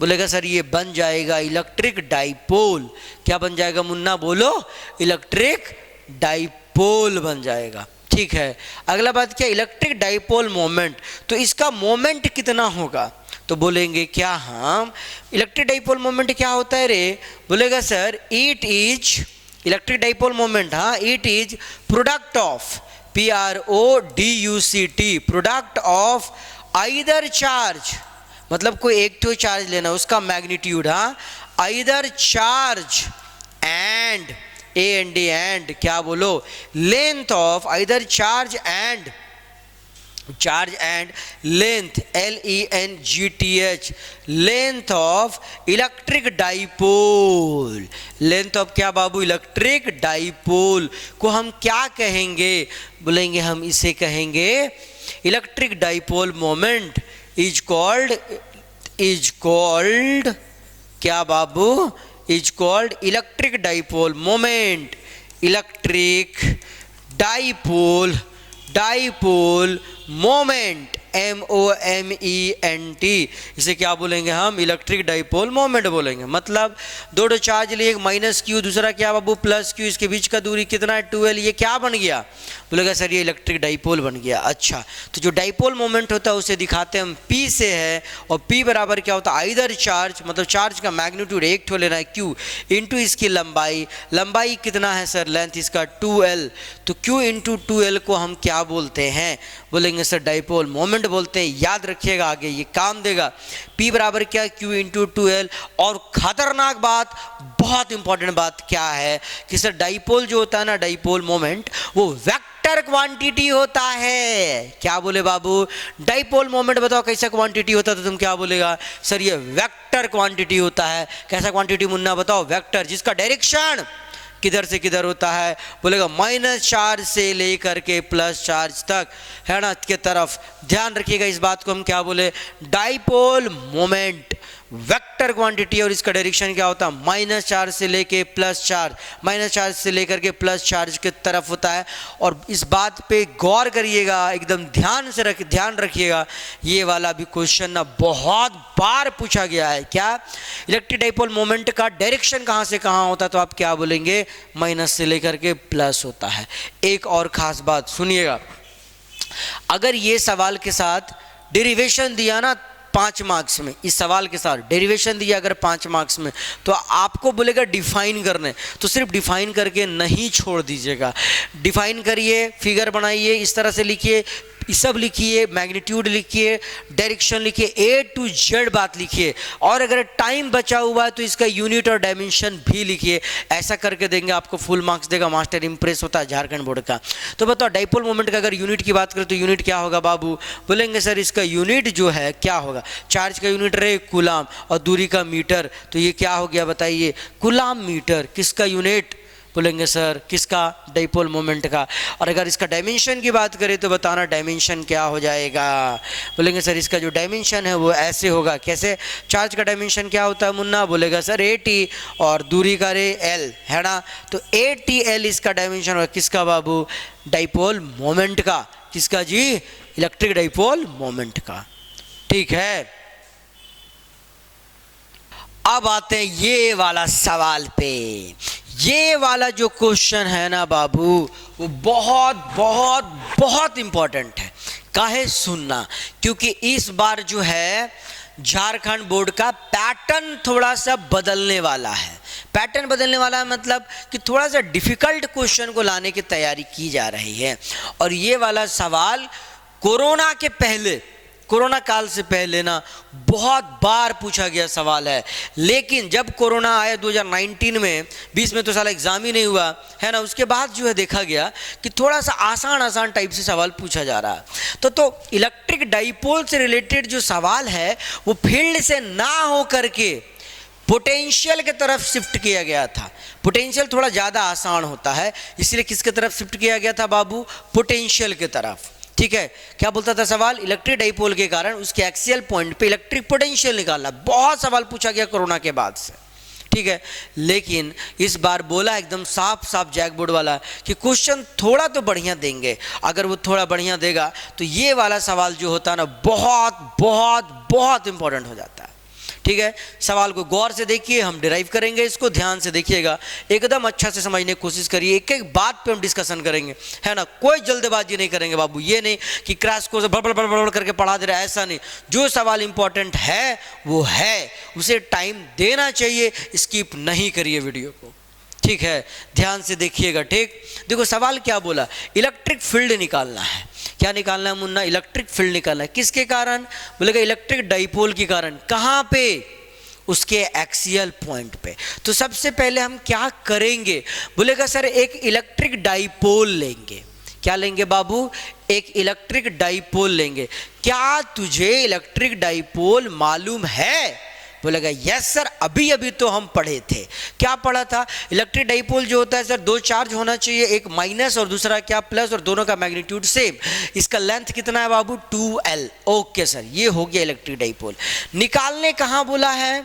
बोलेगा सर ये बन जाएगा इलेक्ट्रिक डाइपोल। क्या बन जाएगा मुन्ना, बोलो, इलेक्ट्रिक डाइपोल बन जाएगा। ठीक है, अगला बात क्या, इलेक्ट्रिक डाइपोल मोमेंट, तो इसका मोमेंट कितना होगा, तो बोलेंगे क्या हम, इलेक्ट्रिक डाइपोल मोमेंट क्या होता है रे, बोलेगा sir it is, electric dipole moment, हाँ, it is product of, PRODUCT, product of either charge, मतलब कोई एक तो चार्ज लेना, उसका मैग्नीट्यूड, हाँ, आइदर चार्ज एंड, एंड क्या बोलो, length of, either charge and length, LENGTH, length of electric dipole. Length of क्या बाबू, इलेक्ट्रिक डाइपोल को हम क्या कहेंगे, बोलेंगे हम इसे कहेंगे electric dipole moment is called क्या बाबू, is called electric dipole moment, electric dipole moment, MOMENT, इसे क्या बोलेंगे हम, इलेक्ट्रिक डाइपोल मोमेंट बोलेंगे। मतलब दो चार्ज लिए, एक माइनस क्यू दूसरा क्या बाबू, प्लस क्यू, इसके बीच का दूरी कितना है, 2L, ये क्या बन गया, बोलेगा सर ये इलेक्ट्रिक डाइपोल बन गया। अच्छा, तो जो डाइपोल मोमेंट होता है उसे दिखाते हम P से है, और P बराबर क्या होता है, आइदर चार्ज, मतलब चार्ज का मैग्नीट्यूड एक ठो लेना है Q, इंटू इसकी लंबाई कितना है सर, लेंथ इसका 2L, तो Q इंटू 2L को हम क्या बोलते हैं, बोलेंगे सर डाइपोल मोमेंट बोलते हैं। याद रखिएगा, आगे ये काम देगा। P बराबर क्या, Q इंटू 2L। और खतरनाक बात, बहुत इंपॉर्टेंट बात क्या है कि सर डाइपोल जो होता है ना, डाइपोल मोमेंट, वो वेक्टर क्वांटिटी होता है। क्या बोले बाबू, डाइपोल मोमेंट बताओ कैसा क्वांटिटी होता है, तो तुम क्या बोलेगा, सर ये वेक्टर क्वांटिटी होता है। कैसा क्वांटिटी मुन्ना बताओ, वेक्टर, जिसका डायरेक्शन किधर से किधर होता है, बोलेगा माइनस चार्ज से लेकर के प्लस चार्ज तक, है ना, के तरफ। ध्यान रखिएगा इस बात को, हम क्या बोले, डाइपोल मोमेंट वेक्टर क्वांटिटी, और इसका डायरेक्शन क्या होता है, माइनस चार्ज से लेके प्लस चार्ज, माइनस चार्ज से लेकर के प्लस चार्ज की तरफ होता है। और इस बात पे गौर करिएगा, एकदम ध्यान रखिएगा, ये वाला भी क्वेश्चन ना बहुत बार पूछा गया है। क्या, इलेक्ट्रिक डाइपोल मोमेंट का डायरेक्शन कहाँ से कहाँ होता है, तो आप क्या बोलेंगे, माइनस से लेकर के प्लस होता है। एक और खास बात सुनिएगा, अगर ये सवाल के साथ डेरिवेशन दिया ना 5 मार्क्स में, इस सवाल के साथ डेरिवेशन दिया अगर 5 मार्क्स में, तो आपको बोलेगा डिफाइन करने, तो सिर्फ डिफाइन करके नहीं छोड़ दीजिएगा। डिफाइन करिए, फिगर बनाइए, इस तरह से लिखिए, सब लिखिए, मैग्नीट्यूड लिखिए, डायरेक्शन लिखिए, A to Z बात लिखिए, और अगर टाइम बचा हुआ है तो इसका यूनिट और डायमेंशन भी लिखिए। ऐसा करके देंगे आपको फुल मार्क्स देगा, मास्टर इम्प्रेस होता है झारखंड बोर्ड का। तो बताओ डाइपोल मोमेंट का अगर यूनिट की बात करें तो यूनिट क्या होगा बाबू, बोलेंगे सर इसका यूनिट जो है क्या होगा, चार्ज का यूनिट रहे कूलाम और दूरी का मीटर, तो ये क्या हो गया बताइए, कूलाम मीटर। किसका यूनिट, बोलेंगे सर किसका, डाइपोल मोमेंट का। और अगर इसका डायमेंशन की बात करें तो बताना डायमेंशन क्या हो जाएगा, बोलेंगे सर इसका जो डायमेंशन है वो ऐसे होगा। कैसे, चार्ज का डायमेंशन क्या होता है मुन्ना, बोलेगा सर AT, और दूरी का रे L, है ना, तो ATL इसका डायमेंशन होगा। किसका बाबू, डाइपोल मोमेंट का। किसका जी, इलेक्ट्रिक डाइपोल मोमेंट का। ठीक है, अब आते हैं ये वाला सवाल पे। ये वाला जो क्वेश्चन है ना बाबू, वो बहुत बहुत बहुत इंपॉर्टेंट है। काहे सुनना, क्योंकि इस बार जो है झारखंड बोर्ड का पैटर्न थोड़ा सा बदलने वाला है। पैटर्न बदलने वाला है मतलब कि थोड़ा सा डिफिकल्ट क्वेश्चन को लाने की तैयारी की जा रही है। और ये वाला सवाल कोरोना के पहले कोरोना काल से पहले ना बहुत बार पूछा गया सवाल है, लेकिन जब कोरोना आया 2019 में, 20 में तो साला एग्जाम ही नहीं हुआ है ना, उसके बाद जो है देखा गया कि थोड़ा सा आसान टाइप से सवाल पूछा जा रहा है। तो इलेक्ट्रिक डाइपोल से रिलेटेड जो सवाल है वो फील्ड से ना हो करके पोटेंशियल के तरफ शिफ्ट किया गया था। पोटेंशियल थोड़ा ज़्यादा आसान होता है, इसलिए किसके तरफ शिफ्ट किया गया था बाबू? पोटेंशियल के तरफ। ठीक है, क्या बोलता था सवाल? इलेक्ट्रिक डाइपोल के कारण उसके एक्सियल पॉइंट पे इलेक्ट्रिक पोटेंशियल निकालना। बहुत सवाल पूछा गया कोरोना के बाद से, ठीक है। लेकिन इस बार बोला एकदम साफ जैक बोर्ड वाला कि क्वेश्चन थोड़ा तो बढ़िया देंगे। अगर वो थोड़ा बढ़िया देगा तो ये वाला सवाल जो होता है ना बहुत बहुत बहुत इंपॉर्टेंट हो जाता है। ठीक है, सवाल को गौर से देखिए, हम डिराइव करेंगे, इसको ध्यान से देखिएगा, एकदम अच्छा से समझने की कोशिश करिए, एक एक बात पे हम डिस्कशन करेंगे, है ना। कोई जल्दबाजी नहीं करेंगे बाबू, ये नहीं कि क्रैश कोर्स बड़ करके पढ़ा दे रहा है, ऐसा नहीं। जो सवाल इंपॉर्टेंट है वो है, उसे टाइम देना चाहिए, स्किप नहीं करिए वीडियो को, ठीक है। ध्यान से देखिएगा, ठीक। देखो सवाल क्या बोला, इलेक्ट्रिक फील्ड निकालना है। क्या निकालना है मुन्ना? इलेक्ट्रिक फील्ड निकालना है। किसके कारण? बोलेगा इलेक्ट्रिक डाइपोल के कारण। कहाँ पे? उसके एक्सियल पॉइंट पे। तो सबसे पहले हम क्या करेंगे? बोलेगा सर एक इलेक्ट्रिक डाइपोल लेंगे। क्या लेंगे बाबू? एक इलेक्ट्रिक डाइपोल लेंगे। क्या तुझे इलेक्ट्रिक डाइपोल मालूम है? बोलेगा यस सर, अभी अभी तो हम पढ़े थे। क्या पढ़ा था? इलेक्ट्रिक डाइपोल जो होता है सर, दो चार्ज होना चाहिए, एक माइनस और दूसरा क्या प्लस, और दोनों का मैग्नीट्यूड सेम। इसका लेंथ कितना है बाबू? 2L। ओके सर, ये हो गया इलेक्ट्रिक डाइपोल। निकालने कहाँ बोला है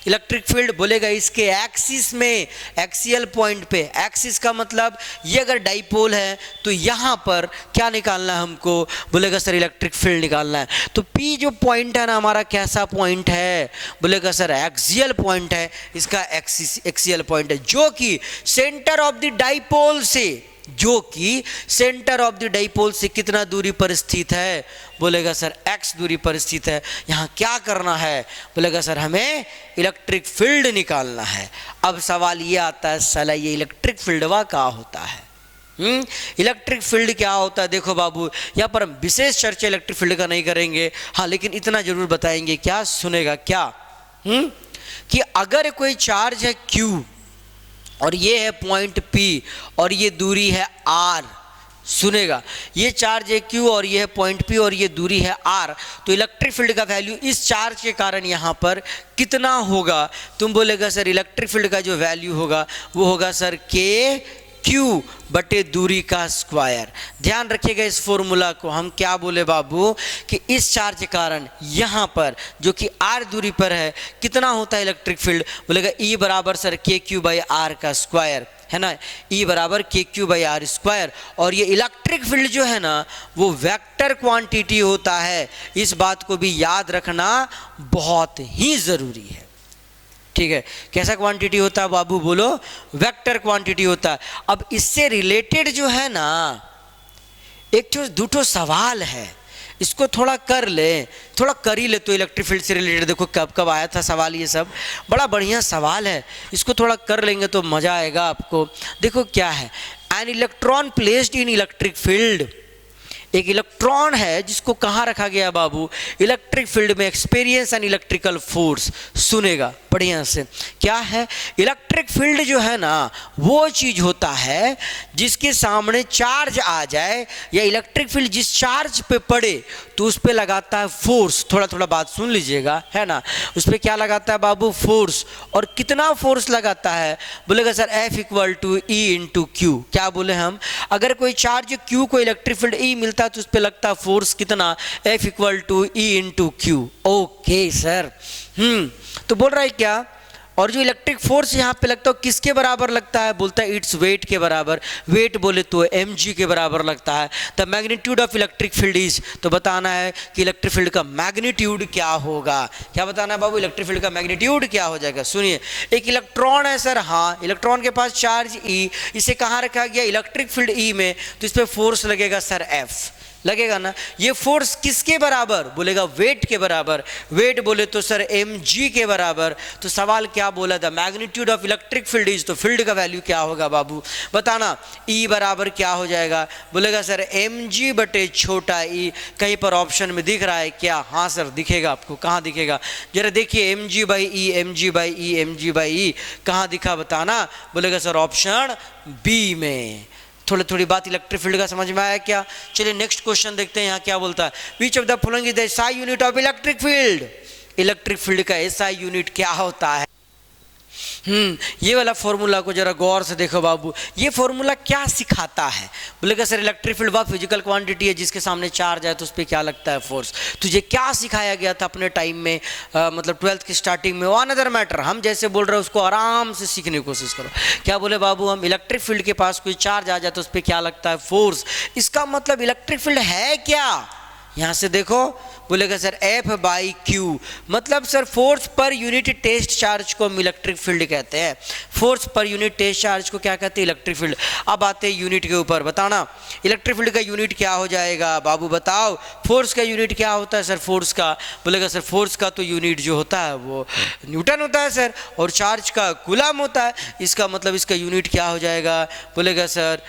इलेक्ट्रिक फील्ड? बोलेगा इसके एक्सिस में, एक्सियल पॉइंट पे। एक्सिस का मतलब ये अगर डाइपोल है तो यहाँ पर क्या निकालना है हमको? बोलेगा सर इलेक्ट्रिक फील्ड निकालना है। तो P जो पॉइंट है ना हमारा, कैसा पॉइंट है? बोलेगा सर एक्सियल पॉइंट है, इसका एक्सियल पॉइंट है, जो कि सेंटर ऑफ द डाइपोल से, जो कि सेंटर ऑफ द डाइपोल से कितना दूरी पर स्थित है? बोलेगा सर x दूरी पर स्थित है। यहाँ क्या करना है? बोलेगा सर हमें इलेक्ट्रिक फील्ड निकालना है। अब सवाल ये आता है, साला ये इलेक्ट्रिक फील्डवा क्या होता है? इलेक्ट्रिक फील्ड क्या होता है? देखो बाबू, यहाँ पर हम विशेष चर्चा इलेक्ट्रिक फील्ड का नहीं करेंगे, हाँ, लेकिन इतना जरूर बताएंगे। क्या सुनेगा? क्या कि अगर कोई चार्ज है Q और ये है पॉइंट P और ये दूरी है R, सुनेगा, ये चार्ज है Q और ये है पॉइंट P और ये दूरी है R, तो इलेक्ट्रिक फील्ड का वैल्यू इस चार्ज के कारण यहाँ पर कितना होगा? तुम बोलेगा सर इलेक्ट्रिक फील्ड का जो वैल्यू होगा वो होगा सर KQ बटे दूरी का स्क्वायर। ध्यान रखिएगा इस फॉर्मूला को। हम क्या बोले बाबू कि इस चार्ज के कारण यहाँ पर जो कि R दूरी पर है कितना होता है इलेक्ट्रिक फील्ड? बोलेगा E बराबर सर KQ बाई R का स्क्वायर, है ना। E बराबर KQ बाई R स्क्वायर। और ये इलेक्ट्रिक फील्ड जो है ना वो वेक्टर क्वांटिटी होता है, इस बात को भी याद रखना बहुत ही ज़रूरी है, ठीक है। कैसा क्वांटिटी होता है बाबू? बोलो, वेक्टर क्वांटिटी होता है। अब इससे रिलेटेड जो है ना एक दूठो सवाल है, इसको थोड़ा कर ले, थोड़ा कर ही ले तो इलेक्ट्रिक फील्ड से रिलेटेड। देखो कब कब आया था सवाल, ये सब बड़ा बढ़िया सवाल है, इसको थोड़ा कर लेंगे तो मज़ा आएगा आपको। देखो क्या है, an electron placed in electric field. एक इलेक्ट्रॉन है जिसको कहाँ रखा गया बाबू? इलेक्ट्रिक फील्ड में, एक्सपीरियंस एंड इलेक्ट्रिकल फोर्स। सुनेगा बढ़िया से, क्या है? इलेक्ट्रिक फील्ड जो है ना वो चीज़ होता है जिसके सामने चार्ज आ जाए, या इलेक्ट्रिक फील्ड जिस चार्ज पे पड़े तो उस पर लगाता है फोर्स। थोड़ा थोड़ा बात सुन लीजिएगा, है ना। उस पर क्या लगाता है बाबू? फोर्स। और कितना फोर्स लगाता है? बोलेगा sir F equal to E into Q। क्या बोले हम? अगर कोई चार्ज Q को इलेक्ट्रिक फील्ड E मिलता है तो उस पर लगता है फोर्स कितना? F equal to E into Q। Okay sir, तो बोल रहा है क्या? और जो इलेक्ट्रिक फोर्स यहाँ पे लगता है किसके बराबर लगता है? बोलता है इट्स वेट के बराबर। वेट बोले तो mg के बराबर लगता है। The magnitude of electric field is, तो बताना है कि इलेक्ट्रिक फील्ड का मैग्नीट्यूड क्या होगा। क्या बताना है बाबू? इलेक्ट्रिक फील्ड का मैग्नीट्यूड क्या हो जाएगा? सुनिए, एक इलेक्ट्रॉन है सर, हाँ, इलेक्ट्रॉन के पास चार्ज E, इसे कहाँ रखा गया? इलेक्ट्रिक फील्ड E में, तो इस पर फोर्स लगेगा सर F। लगेगा ना। ये फोर्स किसके बराबर, बोलेगा वेट के बराबर। वेट बोले तो सर mg के बराबर। तो सवाल क्या बोला था, magnitude of electric field is, तो फील्ड का वैल्यू क्या होगा बाबू बताना। E बराबर क्या हो जाएगा, बोलेगा सर mg बटे छोटा e। कहीं पर ऑप्शन में दिख रहा है क्या, हाँ सर दिखेगा आपको, कहाँ दिखेगा जरा देखिए, mg by E, mg by E, mg by E कहाँ दिखा बताना, बोलेगा सर ऑप्शन बी में। थोड़ी बात इलेक्ट्रिक फील्ड का समझ में आया क्या। चलिए नेक्स्ट क्वेश्चन देखते हैं यहाँ क्या बोलता है। Which of the following is the SI unit of electric field. Electric field का एसआई यूनिट क्या होता है। ये वाला फॉर्मूला को जरा गौर से देखो बाबू, ये फॉर्मूला क्या सिखाता है, बोलेगा सर इलेक्ट्रिक फील्ड वह फिजिकल क्वांटिटी है जिसके सामने चार्ज है तो उस पर क्या लगता है फोर्स। तुझे क्या सिखाया गया था अपने टाइम में, मतलब 12th की स्टार्टिंग में, वो अनदर मैटर, हम जैसे बोल रहे हैं उसको आराम से सीखने की कोशिश करो। क्या बोले बाबू हम, इलेक्ट्रिक फील्ड के पास कोई चार्ज आ जाए तो उस पर क्या लगता है फोर्स। इसका मतलब इलेक्ट्रिक फील्ड है क्या, यहाँ से देखो, बोलेगा सर F बाई क्यू, मतलब sir force per unit test charge को हम इलेक्ट्रिक फील्ड कहते हैं। Force per unit test charge को क्या कहते हैं, इलेक्ट्रिक फील्ड। अब आते हैं यूनिट के ऊपर, बताना इलेक्ट्रिक फील्ड का यूनिट क्या हो जाएगा बाबू बताओ। फोर्स का यूनिट क्या होता है सर, फोर्स का, बोलेगा सर फोर्स का तो यूनिट जो होता है वो न्यूटन होता है सर, और चार्ज का कूलम होता है। इसका मतलब इसका यूनिट क्या हो जाएगा, बोलेगा सर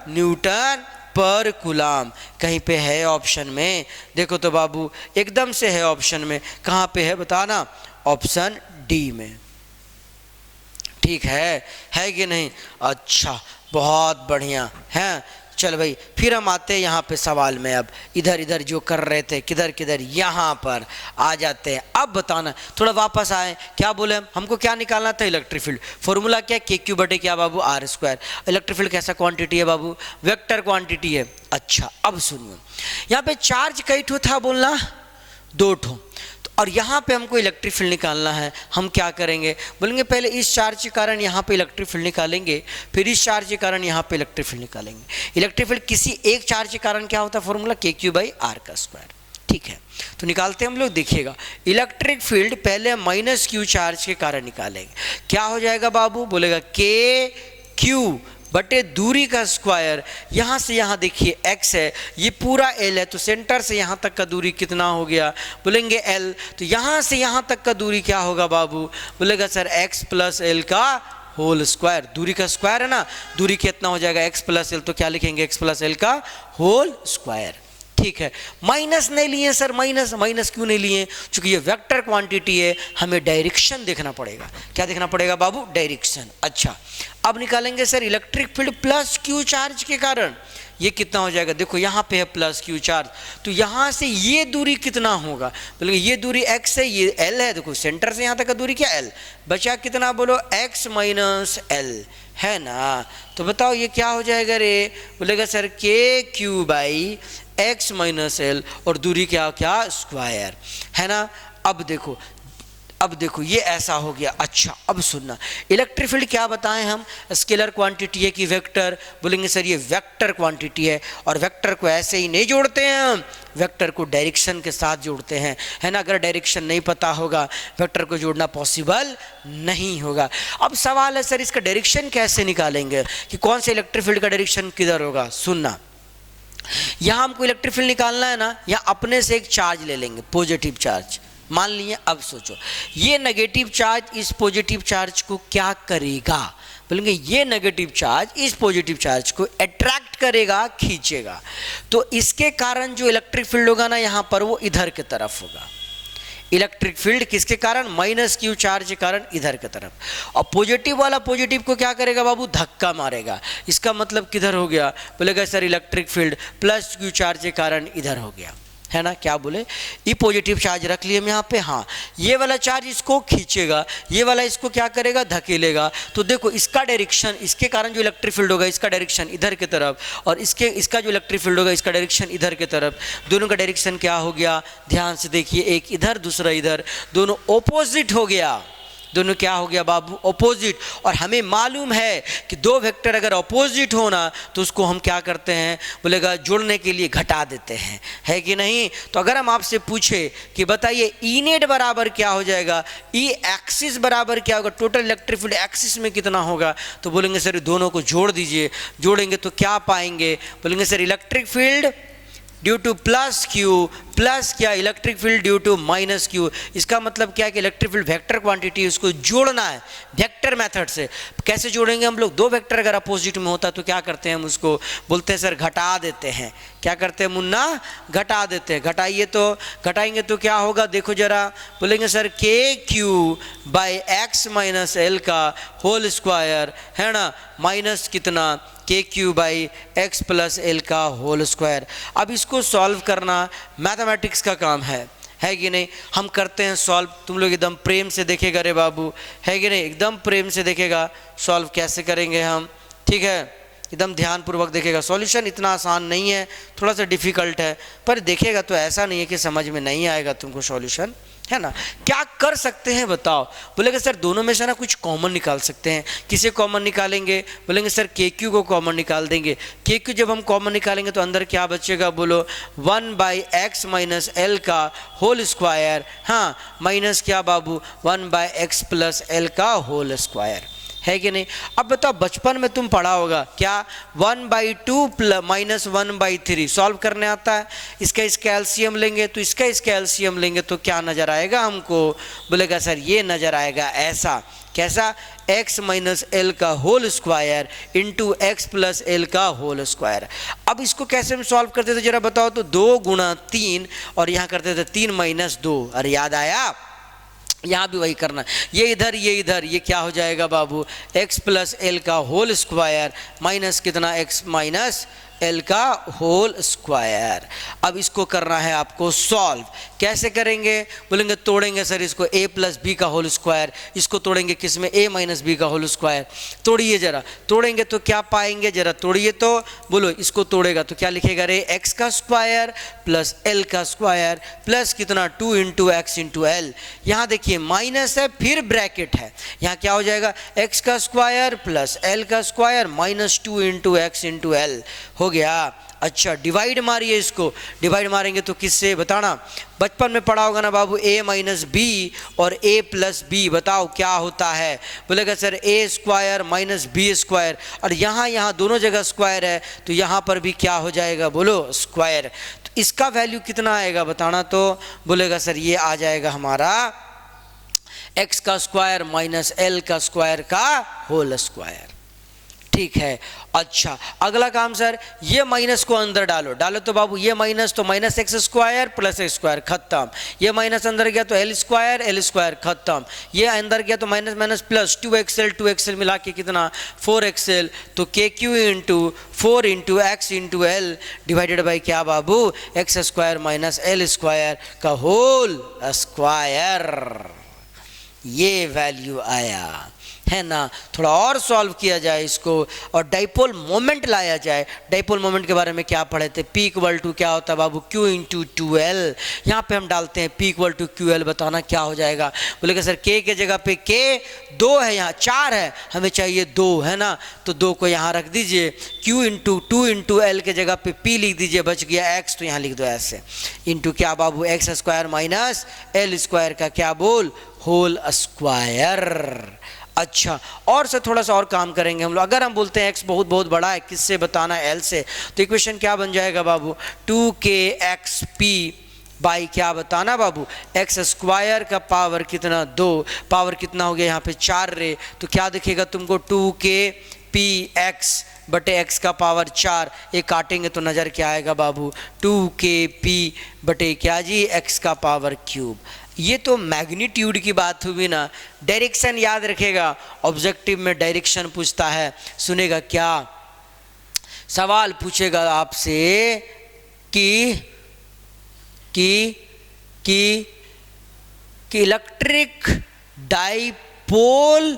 न्यूटन पर कूलम। कहीं पे है ऑप्शन में, देखो तो बाबू एकदम से है ऑप्शन में, कहाँ पे है बताना, ऑप्शन डी में। ठीक है कि नहीं, अच्छा बहुत बढ़िया है। चल भाई फिर हम आते हैं यहाँ पे सवाल में, अब इधर इधर जो कर रहे थे किधर किधर यहाँ पर आ जाते हैं। अब बताना, थोड़ा वापस आए, क्या बोले हमको क्या निकालना था, इलेक्ट्रिक फील्ड। फॉर्मूला क्या, के क्यू बटे क्या बाबू आर स्क्वायर। इलेक्ट्रिक फील्ड कैसा क्वांटिटी है बाबू, वेक्टर क्वांटिटी है। अच्छा अब सुनिए, यहाँ पे चार्ज कई ठो था बोलना, 2 ठो, और यहाँ पे हमको इलेक्ट्रिक फील्ड निकालना है। हम क्या करेंगे, बोलेंगे पहले इस चार्ज के कारण यहाँ पे इलेक्ट्रिक फील्ड निकालेंगे, फिर इस चार्ज के कारण यहाँ पे इलेक्ट्रिक फील्ड निकालेंगे। इलेक्ट्रिक फील्ड किसी एक चार्ज के कारण क्या होता है, फॉर्मूला के क्यू बाई आर का स्क्वायर। ठीक है, तो निकालते हैं हम लोग, देखिएगा इलेक्ट्रिक फील्ड पहले माइनस क्यू चार्ज के कारण निकालेंगे। क्या हो जाएगा बाबू, बोलेगा के क्यू बटे दूरी का स्क्वायर। यहाँ से यहाँ देखिए x है, ये पूरा l है, तो सेंटर से यहाँ तक का दूरी कितना हो गया, बोलेंगे l। तो यहाँ से यहाँ तक का दूरी क्या होगा बाबू, बोलेगा सर x प्लस एल का होल स्क्वायर। दूरी का स्क्वायर है ना, दूरी कितना हो जाएगा x प्लस एल, तो क्या लिखेंगे x प्लस एल का होल स्क्वायर। ठीक है, माइनस नहीं लिए सर, माइनस क्यों नहीं लिए, क्योंकि ये वेक्टर क्वांटिटी है, हमें डायरेक्शन देखना पड़ेगा। क्या देखना पड़ेगा बाबू, डायरेक्शन। अच्छा अब निकालेंगे sir electric field plus Q charge के कारण, ये कितना हो जाएगा, देखो यहाँ पे है प्लस क्यू चार्ज, तो यहाँ से ये दूरी कितना होगा, बोलेंगे ये दूरी x है, ये l है, देखो सेंटर से यहाँ तक का दूरी क्या l, बचा कितना बोलो x माइनस एल, है ना। तो बताओ ये क्या हो जाएगा रे, बोलेगा सर के Q by x minus L, और दूरी क्या क्या स्क्वायर, है ना। अब देखो ये ऐसा हो गया। अच्छा अब सुनना, इलेक्ट्रिक फील्ड क्या बताएं हम, स्केलर क्वांटिटी है कि वेक्टर, बोलेंगे सर ये वेक्टर क्वांटिटी है, और वेक्टर को ऐसे ही नहीं जोड़ते हैं हम, वेक्टर को डायरेक्शन के साथ जोड़ते हैं, है ना। अगर डायरेक्शन नहीं पता होगा वेक्टर को जोड़ना पॉसिबल नहीं होगा। अब सवाल है सर इसका डायरेक्शन कैसे निकालेंगे, कि कौन से इलेक्ट्रिक फील्ड का डायरेक्शन किधर होगा। सुनना, यहाँ हमको इलेक्ट्रिक फील्ड निकालना है ना, यहाँ अपने से एक चार्ज ले लेंगे, पॉजिटिव चार्ज मान लिए। अब सोचो ये नेगेटिव चार्ज इस पॉजिटिव चार्ज को क्या करेगा, बोलेंगे ये नेगेटिव चार्ज इस पॉजिटिव चार्ज को अट्रैक्ट करेगा, खींचेगा। तो इसके कारण जो इलेक्ट्रिक फील्ड होगा ना यहाँ पर, वो इधर की तरफ होगा। इलेक्ट्रिक फील्ड किसके कारण, माइनस क्यू चार्ज के कारण इधर की तरफ, और पॉजिटिव वाला पॉजिटिव को क्या करेगा बाबू, धक्का मारेगा। इसका मतलब किधर हो गया, बोलेगा sir electric field plus Q charge के कारण इधर हो गया, है ना। क्या बोले, ये पॉजिटिव चार्ज रख लिए हम यहाँ पे, हाँ ये वाला चार्ज इसको खींचेगा, ये वाला इसको क्या करेगा, धकेलेगा। तो देखो इसका डायरेक्शन, इसके कारण जो इलेक्ट्रिक फील्ड होगा इसका डायरेक्शन इधर की तरफ, और इसका जो इलेक्ट्रिक फील्ड होगा इसका डायरेक्शन इधर की तरफ। दोनों का डायरेक्शन क्या हो गया, ध्यान से देखिए, एक इधर दूसरा इधर, दोनों ऑपोजिट हो गया। दोनों क्या हो गया बाबू, ऑपोजिट। और हमें मालूम है कि दो वेक्टर अगर ऑपोजिट होना तो उसको हम क्या करते हैं, बोलेगा जोड़ने के लिए घटा देते हैं, है कि नहीं। तो अगर हम आपसे पूछे कि बताइए ई नेट बराबर क्या हो जाएगा, ई एक्सिस बराबर क्या होगा, टोटल इलेक्ट्रिक फील्ड एक्सिस में कितना होगा, तो बोलेंगे सर दोनों को जोड़ दीजिए। जोड़ेंगे तो क्या पाएंगे, बोलेंगे sir electric field due to plus Q, plus क्या electric field due to minus Q. इसका मतलब क्या है कि इलेक्ट्रिक फील्ड वेक्टर क्वांटिटी उसको जोड़ना है वेक्टर मेथड से। कैसे जोड़ेंगे हम लोग? दो वेक्टर अगर अपोजिट में होता तो क्या करते हैं हम उसको बोलते हैं सर घटा देते हैं। क्या करते हैं मुन्ना? घटा देते हैं। घटाइए तो घटाएंगे तो क्या होगा देखो जरा, बोलेंगे सर के Q by x minus L का होल स्क्वायर है ना, माइनस कितना के Q by x plus L का होल स्क्वायर। अब इसको सॉल्व करना मैथमेटिक्स का काम है कि नहीं? हम करते हैं सॉल्व, तुम लोग एकदम प्रेम से देखेगा रे बाबू, है कि नहीं? एकदम प्रेम से देखेगा सॉल्व कैसे करेंगे हम, ठीक है? एकदम ध्यानपूर्वक देखेगा। सॉल्यूशन इतना आसान नहीं है, थोड़ा सा डिफ़िकल्ट है, पर देखेगा तो ऐसा नहीं है कि समझ में नहीं आएगा तुमको सॉल्यूशन, है ना? क्या कर सकते हैं बताओ? बोलेंगे सर दोनों में से ना कुछ कॉमन निकाल सकते हैं। किसे कॉमन निकालेंगे? बोलेंगे सर के क्यू को कॉमन निकाल देंगे। के क्यू जब हम कॉमन निकालेंगे तो अंदर क्या बचेगा बोलो? 1/x माइनस एल का होल स्क्वायर, हाँ, माइनस क्या बाबू? 1/x प्लस एल का होल स्क्वायर, है कि नहीं? अब बताओ बचपन में तुम पढ़ा होगा क्या? 1/2 माइनस 1/3 सॉल्व करने आता है। इसका एलसीएम लेंगे तो इसका एलसीएम लेंगे तो क्या नज़र आएगा हमको? बोलेगा सर ये नज़र आएगा ऐसा। कैसा? x माइनस एल का whole square into X plus L का होल स्क्वायर। अब इसको कैसे हम सॉल्व करते थे जरा बताओ तो? 2 गुणा 3 और यहाँ करते थे 3 माइनस 2। अरे याद आया? यहाँ भी वही करना, ये इधर ये इधर, ये क्या हो जाएगा बाबू? x प्लस एल का होल स्क्वायर माइनस कितना? x माइनस एल का होल स्क्वायर। अब इसको करना है आपको सॉल्व। कैसे करेंगे? बोलेंगे तोड़ेंगे सर इसको a प्लस बी का होल स्क्वायर, इसको तोड़ेंगे किस में? a माइनस बी का होल स्क्वायर। तोड़िए जरा, तोड़ेंगे तो क्या पाएंगे जरा तोड़िए तो, बोलो इसको तोड़ेगा तो क्या लिखेगा रे? x का स्क्वायर प्लस l का स्क्वायर प्लस कितना? 2 इंटू एक्स इंटू एल। यहाँ देखिए माइनस है फिर ब्रैकेट है, यहाँ क्या हो जाएगा? x का स्क्वायर प्लस l का square minus 2 into X into L हो गया। अच्छा डिवाइड मारिए इसको, डिवाइड मारेंगे तो किससे बताना? बचपन में पढ़ा होगा ना बाबू, a माइनस बी और a प्लस बी, बताओ क्या होता है? बोलेगा sir a square minus B square, और यहाँ दोनों जगह स्क्वायर है तो यहाँ पर भी क्या हो जाएगा बोलो? स्क्वायर। तो इसका वैल्यू कितना आएगा बताना तो? बोलेगा सर ये आ जाएगा हमारा x का स्क्वायर माइनस l का स्क्वायर का होल स्क्वायर, ठीक है। अच्छा अगला काम सर, ये माइनस को अंदर डालो तो बाबू ये माइनस तो minus x square plus x square खत्म, ये माइनस अंदर गया तो एल स्क्वायर खत्म, ये अंदर गया तो माइनस माइनस प्लस 2xl मिला के कितना? 4xl। तो K Q into 4 into X into L divided by क्या बाबू? X square minus L square का होल स्क्वायर। ये वैल्यू आया, है ना? थोड़ा और सॉल्व किया जाए इसको और डाइपोल मोमेंट लाया जाए। डाइपोल मोमेंट के बारे में क्या पढ़े थे? P इक्वल टू क्या होता है बाबू? Q into 2L। यहाँ पे हम डालते हैं P इक्वल टू QL, बताना क्या हो जाएगा? बोलेगा सर K के जगह पे K 2 है, यहाँ 4 है, हमें चाहिए 2, है ना? तो 2 को यहाँ रख दीजिए। Q इंटू 2 इंटू L के जगह पे P लिख दीजिए, बच गया X, तो यहाँ लिख दो ऐसे इंटू क्या बाबू? X square minus L square का क्या बोल? Whole square. अच्छा और से थोड़ा सा और काम करेंगे हम लोग। अगर हम बोलते हैं x बहुत बहुत बड़ा है, किससे बताना है? l से, तो इक्वेशन क्या बन जाएगा बाबू? 2kxp बाई क्या बताना बाबू? एक्स स्क्वायर का पावर कितना? 2, पावर कितना हो गया यहाँ पे? 4 रे, तो क्या दिखेगा तुमको? 2kpx बटे x का पावर 4, ये काटेंगे तो नज़र क्या आएगा बाबू? 2kp बटे क्या जी? x का पावर क्यूब। ये तो मैग्नीट्यूड की बात हुई ना। डायरेक्शन याद रखेगा, ऑब्जेक्टिव में डायरेक्शन पूछता है। सुनेगा क्या सवाल पूछेगा आपसे कि electric dipole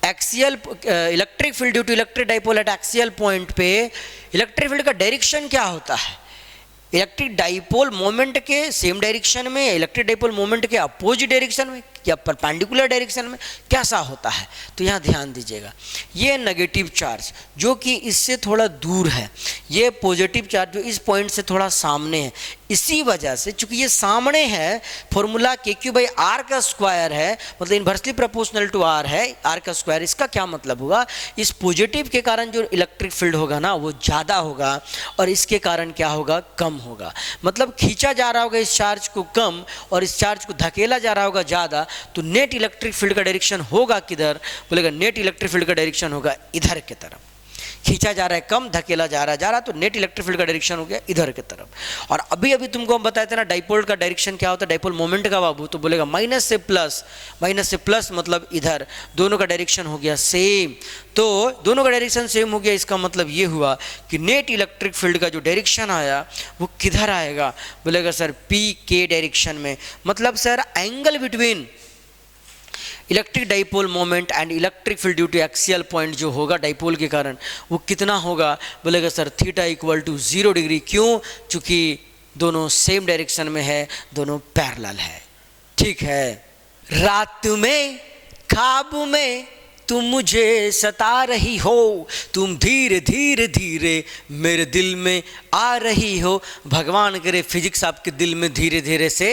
axial electric field due to electric dipole at axial point पे इलेक्ट्रिक फील्ड का डायरेक्शन क्या होता है? इलेक्ट्रिक डाइपोल मोमेंट के सेम डायरेक्शन में, इलेक्ट्रिक डाइपोल मोमेंट के अपोजिट डायरेक्शन में या परपेंडिकुलर डायरेक्शन में कैसा होता है? तो यहाँ ध्यान दीजिएगा, ये नेगेटिव चार्ज जो कि इससे थोड़ा दूर है, ये पॉजिटिव चार्ज जो इस पॉइंट से थोड़ा सामने है, इसी वजह से चूंकि ये सामने है, फॉर्मूला के क्यू बाई आर का स्क्वायर है, मतलब इन्वर्सली प्रोपोर्शनल टू आर है, आर का स्क्वायर। इसका क्या मतलब हुआ, इस पॉजिटिव के कारण जो इलेक्ट्रिक फील्ड होगा ना वो ज़्यादा होगा और इसके कारण क्या होगा, कम होगा। मतलब खींचा जा रहा होगा इस चार्ज को कम और इस चार्ज को धकेला जा रहा होगा ज़्यादा, तो नेट इलेक्ट्रिक फील्ड का डायरेक्शन होगा किधर, बोलेगा नेट इलेक्ट्रिक फील्ड का डायरेक्शन होगा इधर की तरफ। खींचा जा रहा है कम, धकेला जा रहा तो नेट इलेक्ट्रिक फील्ड का डायरेक्शन हो गया इधर की तरफ। और अभी अभी तुमको हम बताए थे ना डाइपोल का डायरेक्शन क्या होता है, डाइपोल मोमेंट का बाबू, तो बोलेगा माइनस से प्लस मतलब इधर, दोनों का डायरेक्शन हो गया सेम। तो दोनों का डायरेक्शन सेम हो गया, इसका मतलब ये हुआ कि नेट इलेक्ट्रिक फील्ड का जो डायरेक्शन आया वो किधर आएगा, बोलेगा सर पी के डायरेक्शन में। मतलब sir angle between electric dipole moment and electric field due to axial point जो होगा डाइपोल के कारण वो कितना होगा, बोलेगा sir theta equal to 0 degree. क्यों, चूंकि दोनों सेम डायरेक्शन में है, दोनों पैरेलल है। ठीक है। रात में ख्वाब में तुम मुझे सता रही हो, तुम धीरे धीरे धीरे मेरे दिल में आ रही हो। भगवान करे फिजिक्स आपके दिल में धीरे धीरे से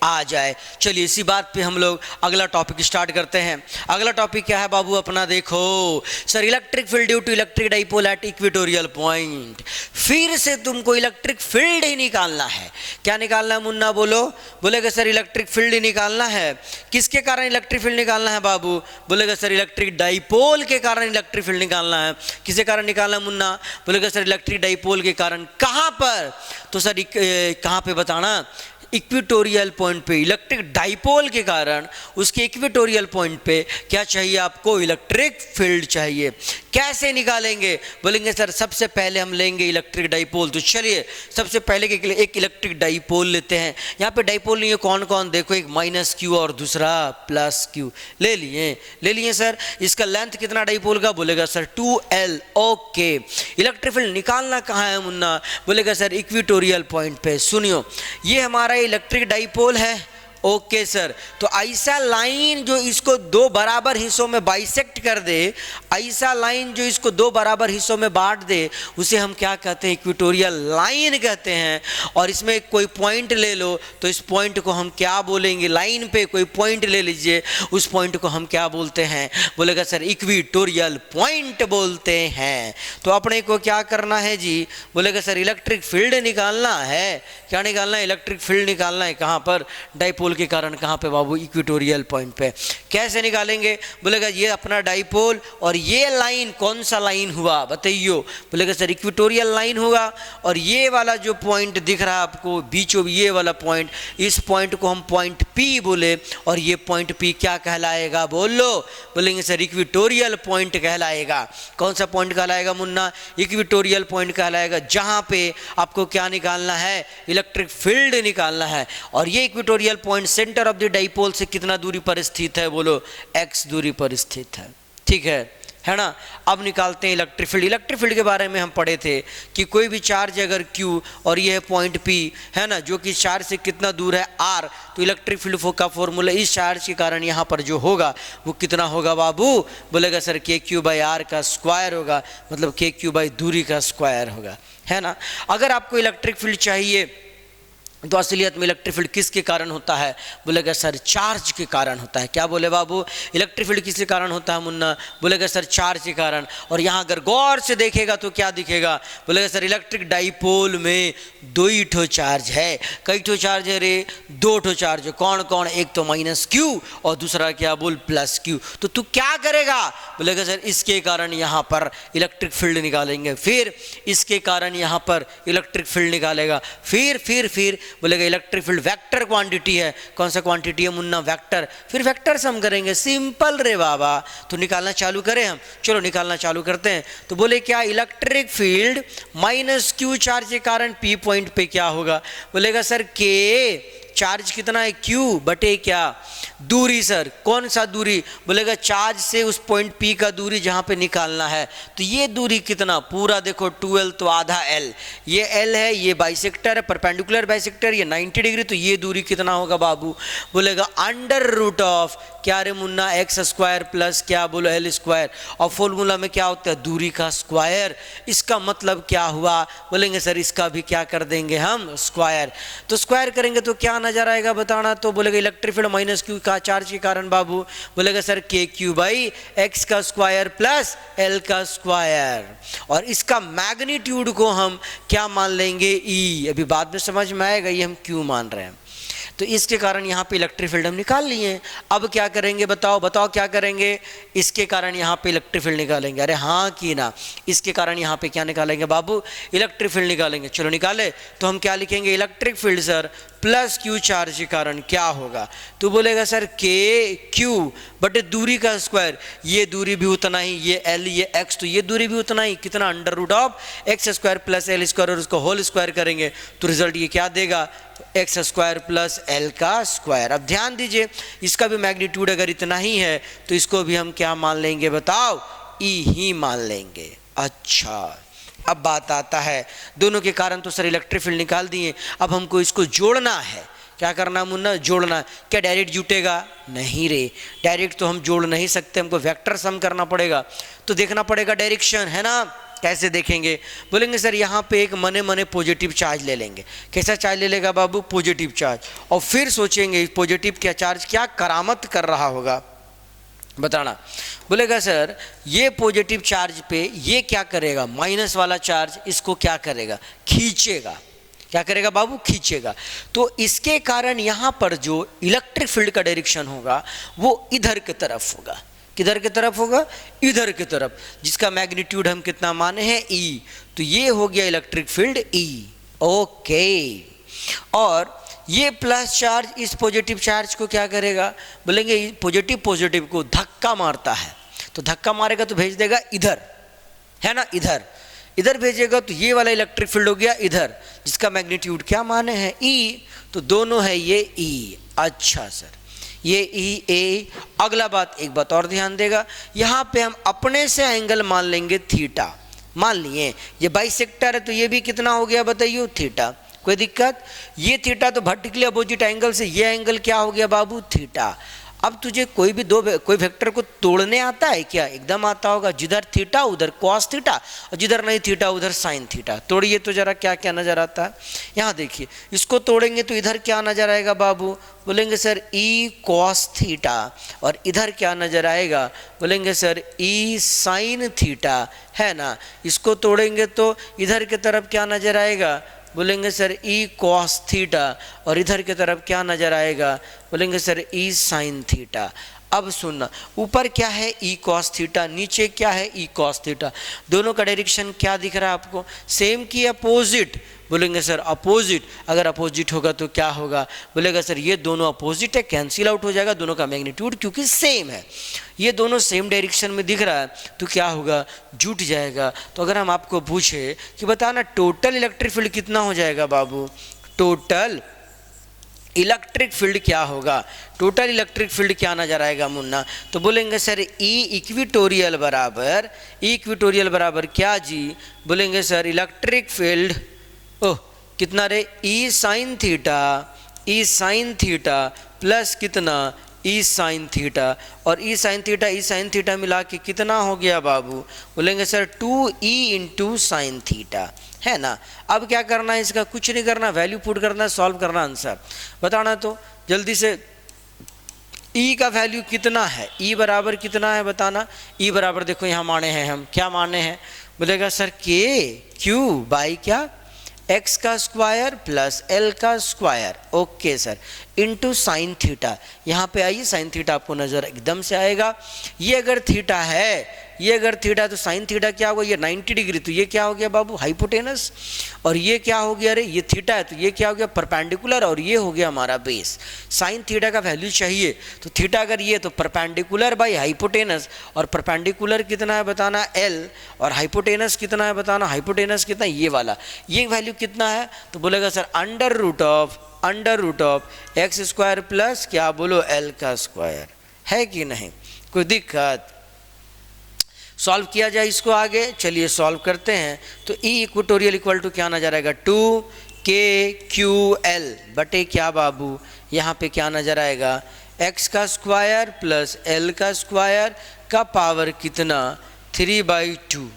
आ जाए। चलिए इसी बात पे हम लोग अगला टॉपिक स्टार्ट करते हैं। अगला टॉपिक क्या है बाबू अपना, देखो sir electric field due to electric dipole at equatorial point. फिर से तुमको इलेक्ट्रिक फील्ड ही निकालना है। क्या निकालना है मुन्ना, बोलो। बोलेगा सर इलेक्ट्रिक फील्ड ही निकालना है। किसके कारण इलेक्ट्रिक फील्ड निकालना है बाबू, बोलेगा सर इलेक्ट्रिक डाइपोल के कारण इलेक्ट्रिक फील्ड निकालना है। किसके कारण निकालना है मुन्ना, बोलेगा सर इलेक्ट्रिक डाइपोल के कारण। कहाँ पर, तो सर कहाँ पे बताना, इक्वेटोरियल पॉइंट पे इलेक्ट्रिक डाइपोल के कारण उसके इक्वेटोरियल पॉइंट पे क्या चाहिए आपको, इलेक्ट्रिक फील्ड चाहिए। कैसे निकालेंगे, बोलेंगे सर सबसे पहले हम लेंगे इलेक्ट्रिक डाइपोल। तो चलिए सबसे पहले एक इलेक्ट्रिक डाइपोल लेते हैं। यहाँ पे डाइपोल लिए कौन कौन, देखो एक माइनस क्यू और दूसरा प्लस क्यू ले लिए सर। इसका लेंथ कितना डाइपोल का, बोलेगा sir 2L। Okay, electric field निकालना कहाँ है मुन्ना, बोलेगा सर इक्वेटोरियल पॉइंट पे। सुनियो ये हमारा इलेक्ट्रिक डाइपोल है। ओके सर, तो ऐसा लाइन जो इसको दो बराबर हिस्सों में बाइसेक्ट कर दे, ऐसा लाइन जो इसको दो बराबर हिस्सों में बांट दे, उसे हम क्या कहते हैं, इक्वेटोरियल लाइन कहते हैं। और इसमें कोई पॉइंट ले लो तो इस पॉइंट को हम क्या बोलेंगे, लाइन पे कोई पॉइंट ले लीजिए, उस पॉइंट को हम क्या बोलते हैं, बोलेगा सर इक्वेटोरियल पॉइंट बोलते हैं। तो अपने को क्या करना है जी, बोलेगा सर इलेक्ट्रिक फील्ड निकालना है। क्या निकालना है, इलेक्ट्रिक फील्ड निकालना है। कहाँ पर, डाइपोल के कारण। कहाँ पे बाबू, इक्वेटोरियल पॉइंट पे। कैसे निकालेंगे, बोलेगा ये अपना डाइपोल और ये लाइन कौन सा लाइन हुआ बताइयो, बोलेगा सर इक्वेटोरियल लाइन होगा। और ये वाला जो पॉइंट दिख रहा है आपको बीचों, ये वाला पॉइंट, इस पॉइंट को हम पॉइंट पी बोले और ये पॉइंट पी क्या कहलाएगा, बोलो। बोलेंगे सर इक्वेटोरियल पॉइंट कहलाएगा। कौन सा पॉइंट कहलाएगा मुन्ना, इक्वेटोरियल पॉइंट कहलाएगा, जहाँ पे आपको क्या निकालना है, इलेक्ट्रिक फील्ड निकालना है। और ये equatorial point centre of the dipole से कितना दूरी पर स्थित है, बोलो x दूरी पर स्थित है। ठीक है ना। अब निकालते हैं इलेक्ट्रिक फील्ड। इलेक्ट्रिक फील्ड के बारे में हम पढ़े थे कि कोई भी चार्ज अगर Q और ये है पॉइंट P है ना, जो कि चार्ज से कितना दूर है R, तो इलेक्ट्रिक फील्ड का फॉर्मूला इस चार्ज के कारण यहाँ पर जो होगा वो कितना होगा बाबू, बोलेगा सर KQ/R का स्क्वायर होगा, मतलब KQ दूरी का स्क्वायर होगा, है ना। अगर आपको इलेक्ट्रिक फील्ड चाहिए तो असलियत में इलेक्ट्रिक फील्ड किसके कारण होता है, बोलेगा सर चार्ज के कारण होता है। क्या बोले बाबू, इलेक्ट्रिक फील्ड किसके कारण होता है मुन्ना, बोलेगा सर चार्ज के कारण। और यहाँ अगर गौर से देखेगा तो क्या दिखेगा, बोलेगा सर इलेक्ट्रिक डाइपोल में 2 ठो चार्ज है। कई ठो चार्ज है रे, 2 ठो चार्ज है। कौन कौन, एक तो माइनस क्यू और दूसरा क्या बोल, प्लस क्यू। तो तू क्या करेगा, बोलेगा सर इसके कारण यहाँ पर इलेक्ट्रिक फील्ड निकालेंगे, फिर इसके कारण यहाँ पर इलेक्ट्रिक फील्ड निकालेगा, फिर बोलेगा इलेक्ट्रिक फील्ड वेक्टर क्वांटिटी है। कौन सा क्वांटिटी है मुन्ना, वेक्टर। फिर वेक्टर से हम करेंगे, सिंपल रे बाबा। तो निकालना चालू करें हम, चलो निकालना चालू करते हैं। तो बोले क्या, electric field minus Q charge के कारण P पॉइंट पे क्या होगा, बोलेगा सर चार्ज कितना है q बटे क्या दूरी सर, कौन सा दूरी, बोलेगा चार्ज से उस पॉइंट P का दूरी जहाँ पे निकालना है, तो ये दूरी कितना पूरा देखो 2l तो आधा l, ये l है, ये बाइसेक्टर है परपेंडिकुलर बाइसेक्टर, ये 90 डिग्री, तो ये दूरी कितना होगा बाबू, बोलेगा अंडर रूट ऑफ क्या रे मुन्ना एक्स स्क्वायर प्लस क्या बोलो एल स्क्वायर, और फॉर्मूला में क्या होता है दूरी का स्क्वायर। इसका मतलब क्या हुआ, बोलेंगे सर इसका भी क्या कर देंगे हम स्क्वायर, तो स्क्वायर करेंगे तो क्या नजर आएगा बताना, तो बोलेगा इलेक्ट्रिक फील्ड माइनस क्यू का चार्ज के कारण बाबू, बोलेगा सर के क्यू बाई एक्स का स्क्वायर प्लस एल का स्क्वायर, और इसका मैग्नीट्यूड को हम क्या मान लेंगे ई, अभी बाद में समझ में आएगा ये हम क्यों मान रहे हैं। तो इसके कारण यहाँ पे इलेक्ट्रिक फील्ड हम निकाल लिए। अब क्या करेंगे बताओ बताओ क्या करेंगे, इसके कारण यहाँ पे इलेक्ट्रिक फील्ड निकालेंगे, अरे हाँ कि ना, इसके कारण यहाँ पे क्या निकालेंगे बाबू इलेक्ट्रिक फील्ड निकालेंगे। चलो निकाले तो हम क्या लिखेंगे electric field sir plus Q charge के कारण क्या होगा, तो बोलेगा सर के क्यू बटे दूरी का स्क्वायर, ये दूरी भी उतना ही, ये एल ये एक्स, तो ये दूरी भी उतना ही, कितना under root of X square plus L square, और उसको होल स्क्वायर करेंगे तो रिजल्ट ये क्या देगा एक्स स्क्वायर प्लस एल का स्क्वायर। अब ध्यान दीजिए इसका भी मैग्नीट्यूड अगर इतना ही है तो इसको भी हम क्या मान लेंगे बताओ ई ही मान लेंगे। अच्छा अब बात आता है दोनों के कारण तो सर इलेक्ट्रिक फील्ड निकाल दिए, अब हमको इसको जोड़ना है, क्या करना मुन्ना जोड़ना, क्या डायरेक्ट जुटेगा नहीं रे, डायरेक्ट तो हम जोड़ नहीं सकते, हमको वेक्टर सम करना पड़ेगा, तो देखना पड़ेगा डायरेक्शन है ना, कैसे देखेंगे, बोलेंगे सर यहाँ पे एक मने मने पॉजिटिव चार्ज ले लेंगे, कैसा चार्ज ले लेगा बाबू पॉजिटिव चार्ज, और फिर सोचेंगे पॉजिटिव क्या चार्ज क्या करामत कर रहा होगा बताना, बोलेगा सर ये पॉजिटिव चार्ज पे ये क्या करेगा माइनस वाला चार्ज इसको क्या करेगा खींचेगा, क्या करेगा बाबू खींचेगा, तो इसके कारण यहाँ पर जो इलेक्ट्रिक फील्ड का डायरेक्शन होगा वो इधर की तरफ होगा, किधर की तरफ होगा इधर की तरफ, जिसका मैग्नीट्यूड हम कितना माने हैं ई, तो ये हो गया इलेक्ट्रिक फील्ड ई। ओके, और ये प्लस चार्ज इस पॉजिटिव चार्ज को क्या करेगा, बोलेंगे पॉजिटिव पॉजिटिव को धक्का मारता है, तो धक्का मारेगा तो भेज देगा इधर है ना, इधर इधर भेजेगा तो ये वाला इलेक्ट्रिक फील्ड हो गया इधर, जिसका मैग्नीट्यूड क्या माने हैं ई, तो दोनों है ये ई। अच्छा सर ये ई ए, अगला बात एक बात और ध्यान देगा, यहाँ पे हम अपने से एंगल मान लेंगे थीटा, मान लिए ये बाइसेक्टर है तो ये भी कितना हो गया बताइए थीटा, कोई दिक्कत, ये थीटा तो वर्टिकली अपोजिट एंगल से ये एंगल क्या हो गया बाबू थीटा। अब तुझे कोई भी कोई वेक्टर को तोड़ने आता है क्या, एकदम आता होगा, जिधर थीटा उधर कॉस थीटा और जिधर नहीं थीटा उधर साइन थीटा, तोड़िए तो जरा क्या क्या नजर आता है, यहाँ देखिए इसको तोड़ेंगे तो इधर क्या नजर आएगा बाबू, बोलेंगे सर ई कॉस थीटा, और इधर क्या नजर आएगा, बोलेंगे सर ई साइन थीटा है ना, इसको तोड़ेंगे तो इधर की तरफ क्या नजर आएगा, बोलेंगे सर ई कॉस थीटा, और इधर की तरफ क्या नजर आएगा, बोलेंगे सर ई साइन थीटा। अब सुनना ऊपर क्या है ई कॉस थीटा, नीचे क्या है ई कॉस थीटा, दोनों का डायरेक्शन क्या दिख रहा है आपको सेम की अपोजिट, बोलेंगे सर अपोजिट, अगर अपोजिट होगा तो क्या होगा, बोलेगा सर ये दोनों अपोजिट है कैंसिल आउट हो जाएगा, दोनों का मैग्नीट्यूड क्योंकि सेम है, ये दोनों सेम डायरेक्शन में दिख रहा है तो क्या होगा जुट जाएगा। तो अगर हम आपको पूछे कि बताना टोटल इलेक्ट्रिक फील्ड कितना हो जाएगा बाबू, टोटल इलेक्ट्रिक फील्ड क्या होगा, टोटल इलेक्ट्रिक फील्ड क्या नजर आएगा मुन्ना, तो बोलेंगे सर ई इक्विटोरियल बराबर क्या जी, बोलेंगे सर इलेक्ट्रिक फील्ड ओह कितना रे ई साइन थीटा प्लस कितना ई साइन थीटा, और ई साइन थीटा मिला के कितना हो गया बाबू, बोलेंगे sir 2e into sine theta है ना। अब क्या करना है इसका, कुछ नहीं करना, वैल्यू पुट करना, सॉल्व करना, आंसर बताना, तो जल्दी से ई का वैल्यू कितना है, ई बराबर कितना है बताना, ई बराबर देखो यहाँ माने हैं हम, क्या माने हैं, बोलेगा सर के क्यू बाई क्या एक्स का स्क्वायर प्लस एल का square, okay sir, into sine theta, यहाँ पे आइए साइन थीटा आपको नज़र एकदम से आएगा, ये अगर थीटा है ये अगर थीटा तो साइन थीटा क्या होगा, ये 90 डिग्री, तो ये क्या हो गया बाबू हाइपोटेनस, और ये क्या हो गया, अरे ये थीटा है तो ये क्या हो गया परपेंडिकुलर, और ये हो गया हमारा बेस। साइन थीटा का वैल्यू चाहिए तो थीटा अगर ये तो परपेंडिकुलर बाई हाइपोटेनस, और परपेंडिकुलर कितना है बताना L, और हाइपोटेनस कितना है बताना, हाइपोटेनस कितना ये वाला, ये वैल्यू कितना है तो बोलेगा sir under root of X square plus क्या बोलो L का स्क्वायर, है कि नहीं, कोई दिक्कत। सॉल्व किया जाए इसको आगे, चलिए सॉल्व करते हैं। तो E इक्वेटोरियल इक्वल टू क्या नजर आएगा 2KQL बटे क्या बाबू, यहाँ पे क्या नजर आएगा x का स्क्वायर प्लस L का स्क्वायर का पावर कितना 3/2।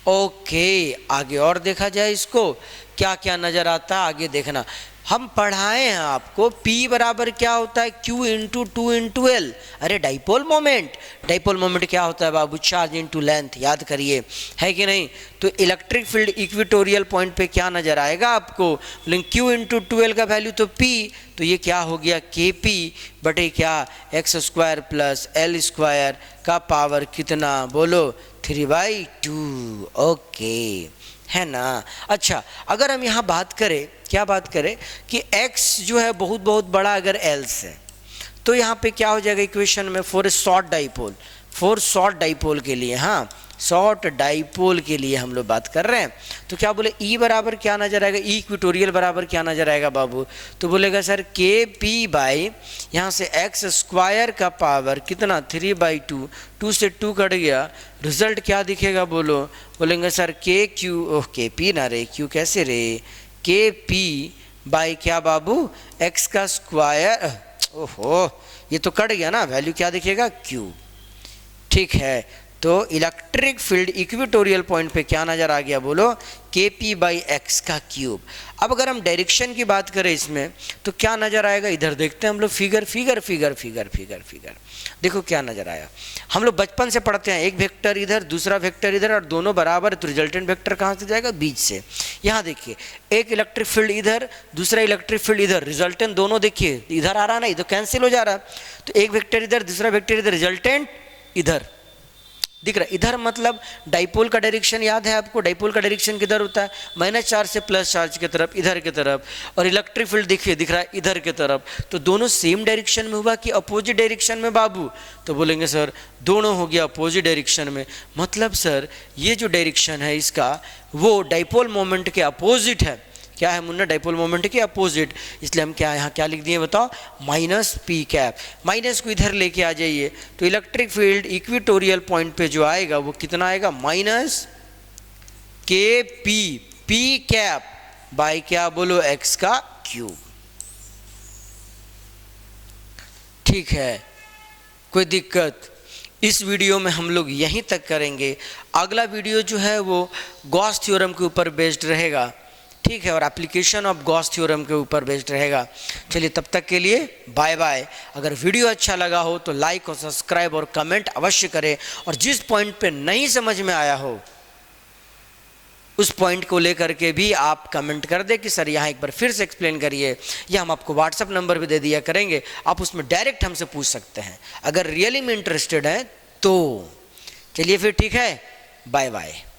ओके, आगे और देखा जाए इसको क्या क्या नजर आता है, आगे देखना। हम पढ़ाए हैं आपको P बराबर क्या होता है Q इंटू 2 इंटू L, अरे डाइपोल मोमेंट क्या होता है बाबू, चार्ज इंटू लेंथ, याद करिए, है कि नहीं। तो इलेक्ट्रिक फील्ड इक्वेटोरियल पॉइंट पे क्या नजर आएगा आपको, लेकिन Q इंटू 2L का वैल्यू तो P, तो ये क्या हो गया KP बटे क्या x square plus L square का पावर कितना बोलो 3/2। ओके, है ना। अच्छा, अगर हम यहाँ बात करें, क्या बात करें कि x जो है बहुत बहुत बड़ा अगर L से, तो यहाँ पे क्या हो जाएगा इक्वेशन में फॉर शॉर्ट डाइपोल के लिए, हाँ शॉर्ट डाइपोल के लिए हम लोग बात कर रहे हैं। तो क्या बोले E बराबर क्या नजर आएगा, E इक्वेटोरियल बराबर क्या नजर आएगा बाबू, तो बोलेगा सर KP बाई यहाँ से एक्स स्क्वायर का पावर कितना 3/2, 2 से 2 कट गया, रिजल्ट क्या दिखेगा बोलो, बोलेंगे सर KP ना रे, Q कैसे रे, KP बाई क्या बाबू x का स्क्वायर, ओहो ये तो कट गया ना, वैल्यू क्या दिखेगा Q, ठीक है। तो इलेक्ट्रिक फील्ड इक्वेटोरियल पॉइंट पे क्या नजर आ गया बोलो KP बाई एक्स का क्यूब। अब अगर हम डायरेक्शन की बात करें इसमें तो क्या नजर आएगा, इधर देखते हैं हम लोग फिगर, देखो क्या नजर आया। हम लोग बचपन से पढ़ते हैं एक वेक्टर इधर दूसरा वेक्टर इधर और दोनों बराबर, तो रिजल्टेंट वेक्टर कहाँ से जाएगा, बीच से। यहाँ देखिए एक इलेक्ट्रिक फील्ड इधर दूसरा इलेक्ट्रिक फील्ड इधर, रिजल्टेंट दोनों देखिए इधर आ रहा ना, इधर कैंसिल हो जा रहा, तो एक वेक्टर इधर दूसरा वेक्टर इधर, रिजल्टेंट इधर दिख रहा है। इधर मतलब डाइपोल का डायरेक्शन याद है आपको, डाइपोल का डायरेक्शन किधर होता है, माइनस चार्ज से प्लस चार्ज की तरफ, इधर की तरफ, और इलेक्ट्रिक फील्ड देखिए दिख रहा है इधर की तरफ। तो दोनों सेम डायरेक्शन में हुआ कि अपोजिट डायरेक्शन में बाबू, तो बोलेंगे सर दोनों हो गया अपोजिट डायरेक्शन में। मतलब सर ये जो डायरेक्शन है इसका वो डाइपोल मोमेंट के अपोजिट है। क्या है मुन्ना, डाइपोल मोमेंट के अपोजिट, इसलिए हम क्या यहाँ क्या लिख दिए बताओ, माइनस पी कैप। माइनस को इधर लेके आ जाइए तो इलेक्ट्रिक फील्ड इक्वेटोरियल पॉइंट पे जो आएगा वो कितना आएगा, माइनस के पी कैप बाई क्या बोलो एक्स का क्यूब। ठीक है, कोई दिक्कत। इस वीडियो में हम लोग यहीं तक करेंगे, अगला वीडियो जो है वो गॉस थ्योरम के ऊपर बेस्ड रहेगा, ठीक है, और एप्लीकेशन ऑफ गॉस थ्योरम के ऊपर बेस्ड रहेगा। चलिए तब तक के लिए बाय बाय। अगर वीडियो अच्छा लगा हो तो लाइक और सब्सक्राइब और कमेंट अवश्य करें, और जिस पॉइंट पे नहीं समझ में आया हो उस पॉइंट को लेकर के भी आप कमेंट कर दें कि सर यहाँ एक बार फिर से एक्सप्लेन करिए, या हम आपको व्हाट्सअप नंबर भी दे दिया करेंगे, आप उसमें डायरेक्ट हमसे पूछ सकते हैं अगर रियली में इंटरेस्टेड हैं तो। चलिए फिर ठीक है, बाय बाय।